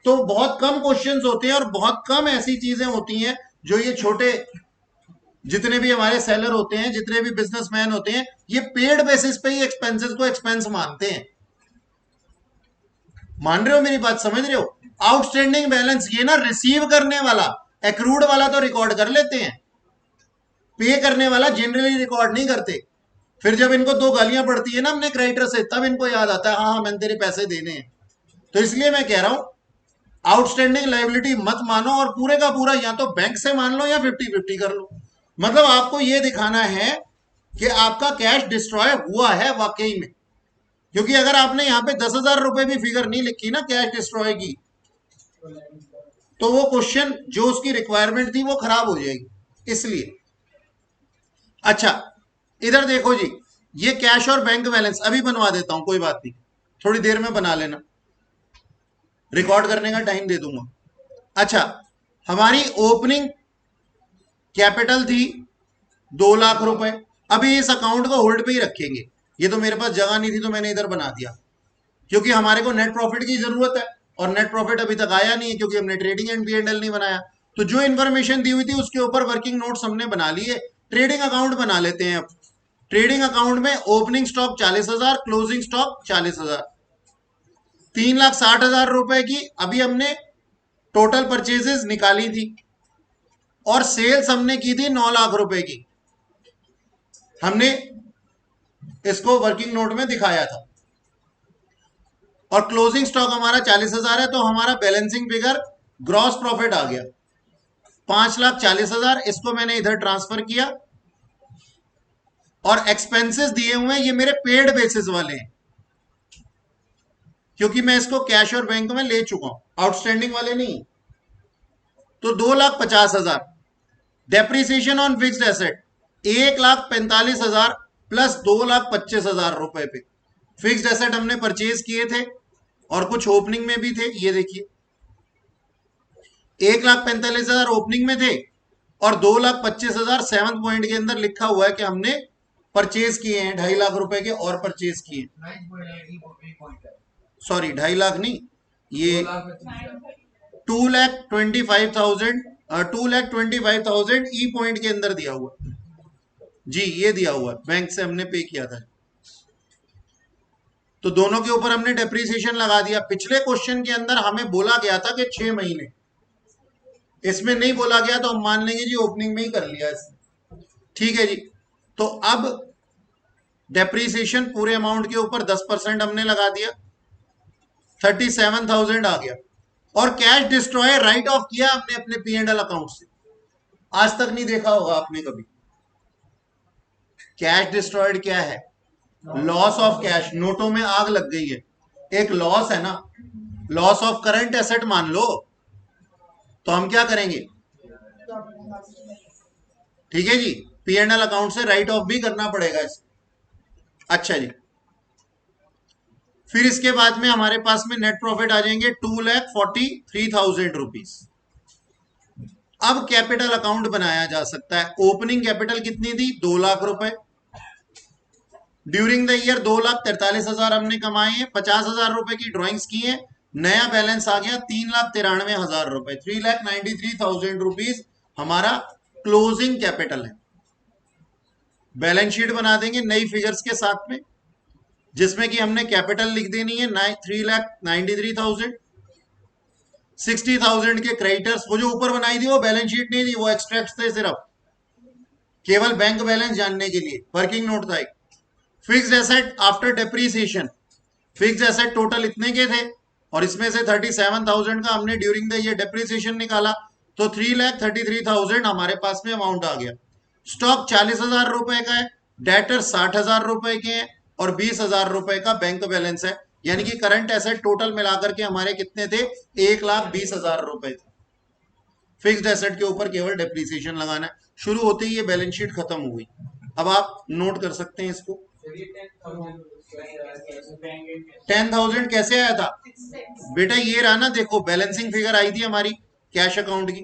तो बहुत कम क्वेश्चंस होते हैं और बहुत कम ऐसी चीजें होती हैं जो ये छोटे जितने भी हमारे सेलर होते हैं, जितने भी बिजनेसमैन होते हैं, ये पेड बेसिस पे ही एक्सपेंसेस को एक्सपेंस मानते हैं। मान रहे हो मेरी बात, समझ रहे हो? आउटस्टैंडिंग बैलेंस ये ना रिसीव करने वाला, एक्रूड वाला तो रिकॉर्ड कर लेते हैं, पे करने वाला जनरली रिकॉर्ड नहीं करते। फिर जब इनको 2 गालियां पड़ती है ना अपने क्रेडिटर से, तब इनको याद आता है हाँ हाँ मैंने तेरे पैसे देने हैं। तो इसलिए मैं कह रहा हूं आउटस्टैंडिंग लायबिलिटी मत मानो, और पूरे का पूरा या तो बैंक से मान लो या 50-50 कर लो। मतलब आपको यह दिखाना है कि आपका कैश डिस्ट्रॉय हुआ है वाकई में, क्योंकि अगर आपने यहां पे 10,000 रुपए भी फिगर नहीं लिखी ना कैश डिस्ट्रॉय की, तो वो क्वेश्चन जो उसकी रिक्वायरमेंट थी वो खराब हो जाएगी, इसलिए। अच्छा इधर देखो जी, ये कैश और बैंक बैलेंस अभी बनवा देता हूं, कोई बात नहीं, थोड़ी देर में बना लेना, रिकॉर्ड करने का टाइम दे दूंगा। अच्छा, हमारी ओपनिंग कैपिटल थी 2 लाख रुपए, अभी इस अकाउंट को होल्ड पे ही रखेंगे, ये तो मेरे पास जगह नहीं थी तो मैंने इधर बना दिया। क्योंकि हमारे को नेट प्रॉफिट की जरूरत है और नेट प्रॉफिट अभी तक आया नहीं है क्योंकि हमने ट्रेडिंग एंड P&L नहीं बनाया। तो जो इन्फॉर्मेशन दी हुई थी उसके ऊपर वर्किंग नोट्स हमने बना लिए। ट्रेडिंग अकाउंट बना लेते हैं अब। ट्रेडिंग अकाउंट में ओपनिंग स्टॉक 40,000, क्लोजिंग स्टॉक 40,000, 3,60,000 रुपए की अभी हमने टोटल परचेजेस निकाली थी और सेल्स हमने की थी 9 लाख रुपए की। हमने इसको वर्किंग नोट में दिखाया था और क्लोजिंग स्टॉक हमारा 40,000 है। तो हमारा बैलेंसिंग फिगर ग्रॉस प्रॉफिट आ गया 5,40,000। इसको मैंने इधर ट्रांसफर किया और एक्सपेंसेस दिए हुए हैं ये मेरे पेड बेसिस वाले हैं क्योंकि मैं इसको कैश और बैंक में ले चुका हूं, आउटस्टैंडिंग वाले नहीं। तो 2,50,000 depreciation on fixed asset 1,45,000 plus 2,25,000 रुपए पे फिक्स्ड एसेट हमने परचेज किए थे और कुछ ओपनिंग में भी थे। ये देखिए 1,45,000 ओपनिंग में थे और 2,25,000 सेवंथ पॉइंट के अंदर लिखा हुआ है कि हमने परचेज किए हैं, 2.5 लाख रुपए के और परचेज किए। सॉरी 2.5 लाख नहीं, ये 2,25,000 ई पॉइंट के अंदर दिया हुआ जी, ये दिया हुआ बैंक से हमने पे किया था। तो दोनों के ऊपर हमने डेप्रीसिएशन लगा दिया। पिछले क्वेश्चन के अंदर हमें बोला गया था कि 6 महीने, इसमें नहीं बोला गया तो हम मान लेंगे जी ओपनिंग में ही कर लिया इसने। ठीक है जी। तो अब डेप्रीसिएशन पूरे अमाउंट के ऊपर 10% हमने लगा दिया, 37,000 आ गया। और कैश डिस्ट्रॉय राइट ऑफ किया हमने अपने P&L अकाउंट से। आज तक नहीं देखा होगा आपने कभी। कैश डिस्ट्रॉयड क्या है? Loss of cash. नोटों में आग लग गई है, एक लॉस है ना, लॉस ऑफ करंट एसेट मान लो, तो हम क्या करेंगे? ठीक है जी, P&L अकाउंट से राइट ऑफ भी करना पड़ेगा इसे। अच्छा जी, फिर इसके बाद में हमारे पास में नेट प्रॉफिट आ जाएंगे 2,43,000 रुपीज। अब कैपिटल अकाउंट बनाया जा सकता है। ओपनिंग कैपिटल कितनी थी? 2 लाख रुपए। ड्यूरिंग द ईयर 2,43,000 हमने कमाए हैं, 50,000 रुपए की ड्रॉइंग्स की है। नया बैलेंस आ गया 3,93,000 रुपए, 3,93,000 रुपीज हमारा क्लोजिंग कैपिटल है। बैलेंस शीट बना देंगे नई फिगर्स के साथ में, जिसमें कि हमने कैपिटल लिख देनी है 3,93,000, 60,000 के क्रेडिटर्स। वो जो ऊपर बनाई थी वो बैलेंस शीट नहीं थी, वो एक्सट्रैक्ट थे, सिर्फ केवल बैंक बैलेंस जानने के लिए वर्किंग नोट था एक। Fixed asset after depreciation, fixed asset total इतने के थे और इसमें से 37,000 का हमने ड्यूरिंग द ईयर डेप्रीसिएशन निकाला, तो 3,33,000 हमारे पास में अमाउंट आ गया। स्टॉक 40,000 रुपए का है, डेटर 60,000 रुपए के हैं और 20,000 रुपए का बैंक बैलेंस है। यानी कि करंट एसेट टोटल मिलाकर के हमारे कितने थे? 1,20,000 रुपए थे। फिक्स्ड एसेट के ऊपर केवल डेप्रीसिएशन लगाना है। शुरू होते ही ये बैलेंस शीट खत्म हो गई। अब आप नोट कर सकते हैं इसको। 10,000 कैसे आया था बेटा? ये रहा ना, देखो बैलेंसिंग फिगर आई थी हमारी कैश अकाउंट की,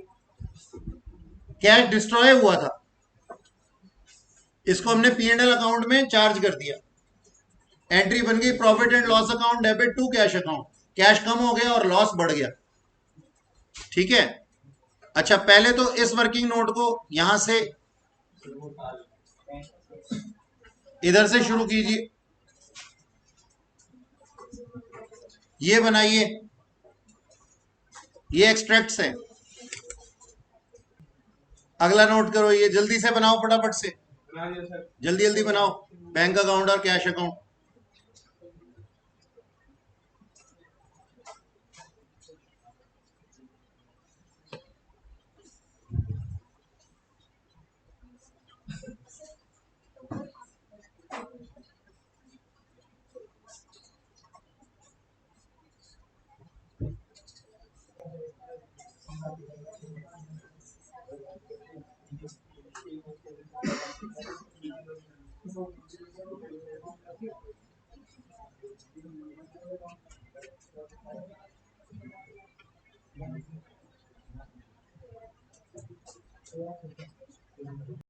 कैश डिस्ट्रॉय हुआ था, इसको हमने P&L अकाउंट में चार्ज कर दिया। एंट्री बन गई profit and loss account debit to cash account. Cash कम हो गया और लॉस बढ़ गया। ठीक है। अच्छा, पहले तो इस वर्किंग नोट को यहां से इधर से शुरू कीजिए, ये बनाइए, ये एक्सट्रैक्ट्स है। अगला नोट करो, ये जल्दी से बनाओ, फटाफट से जल्दी जल्दी बनाओ, बैंक अकाउंट और कैश अकाउंट।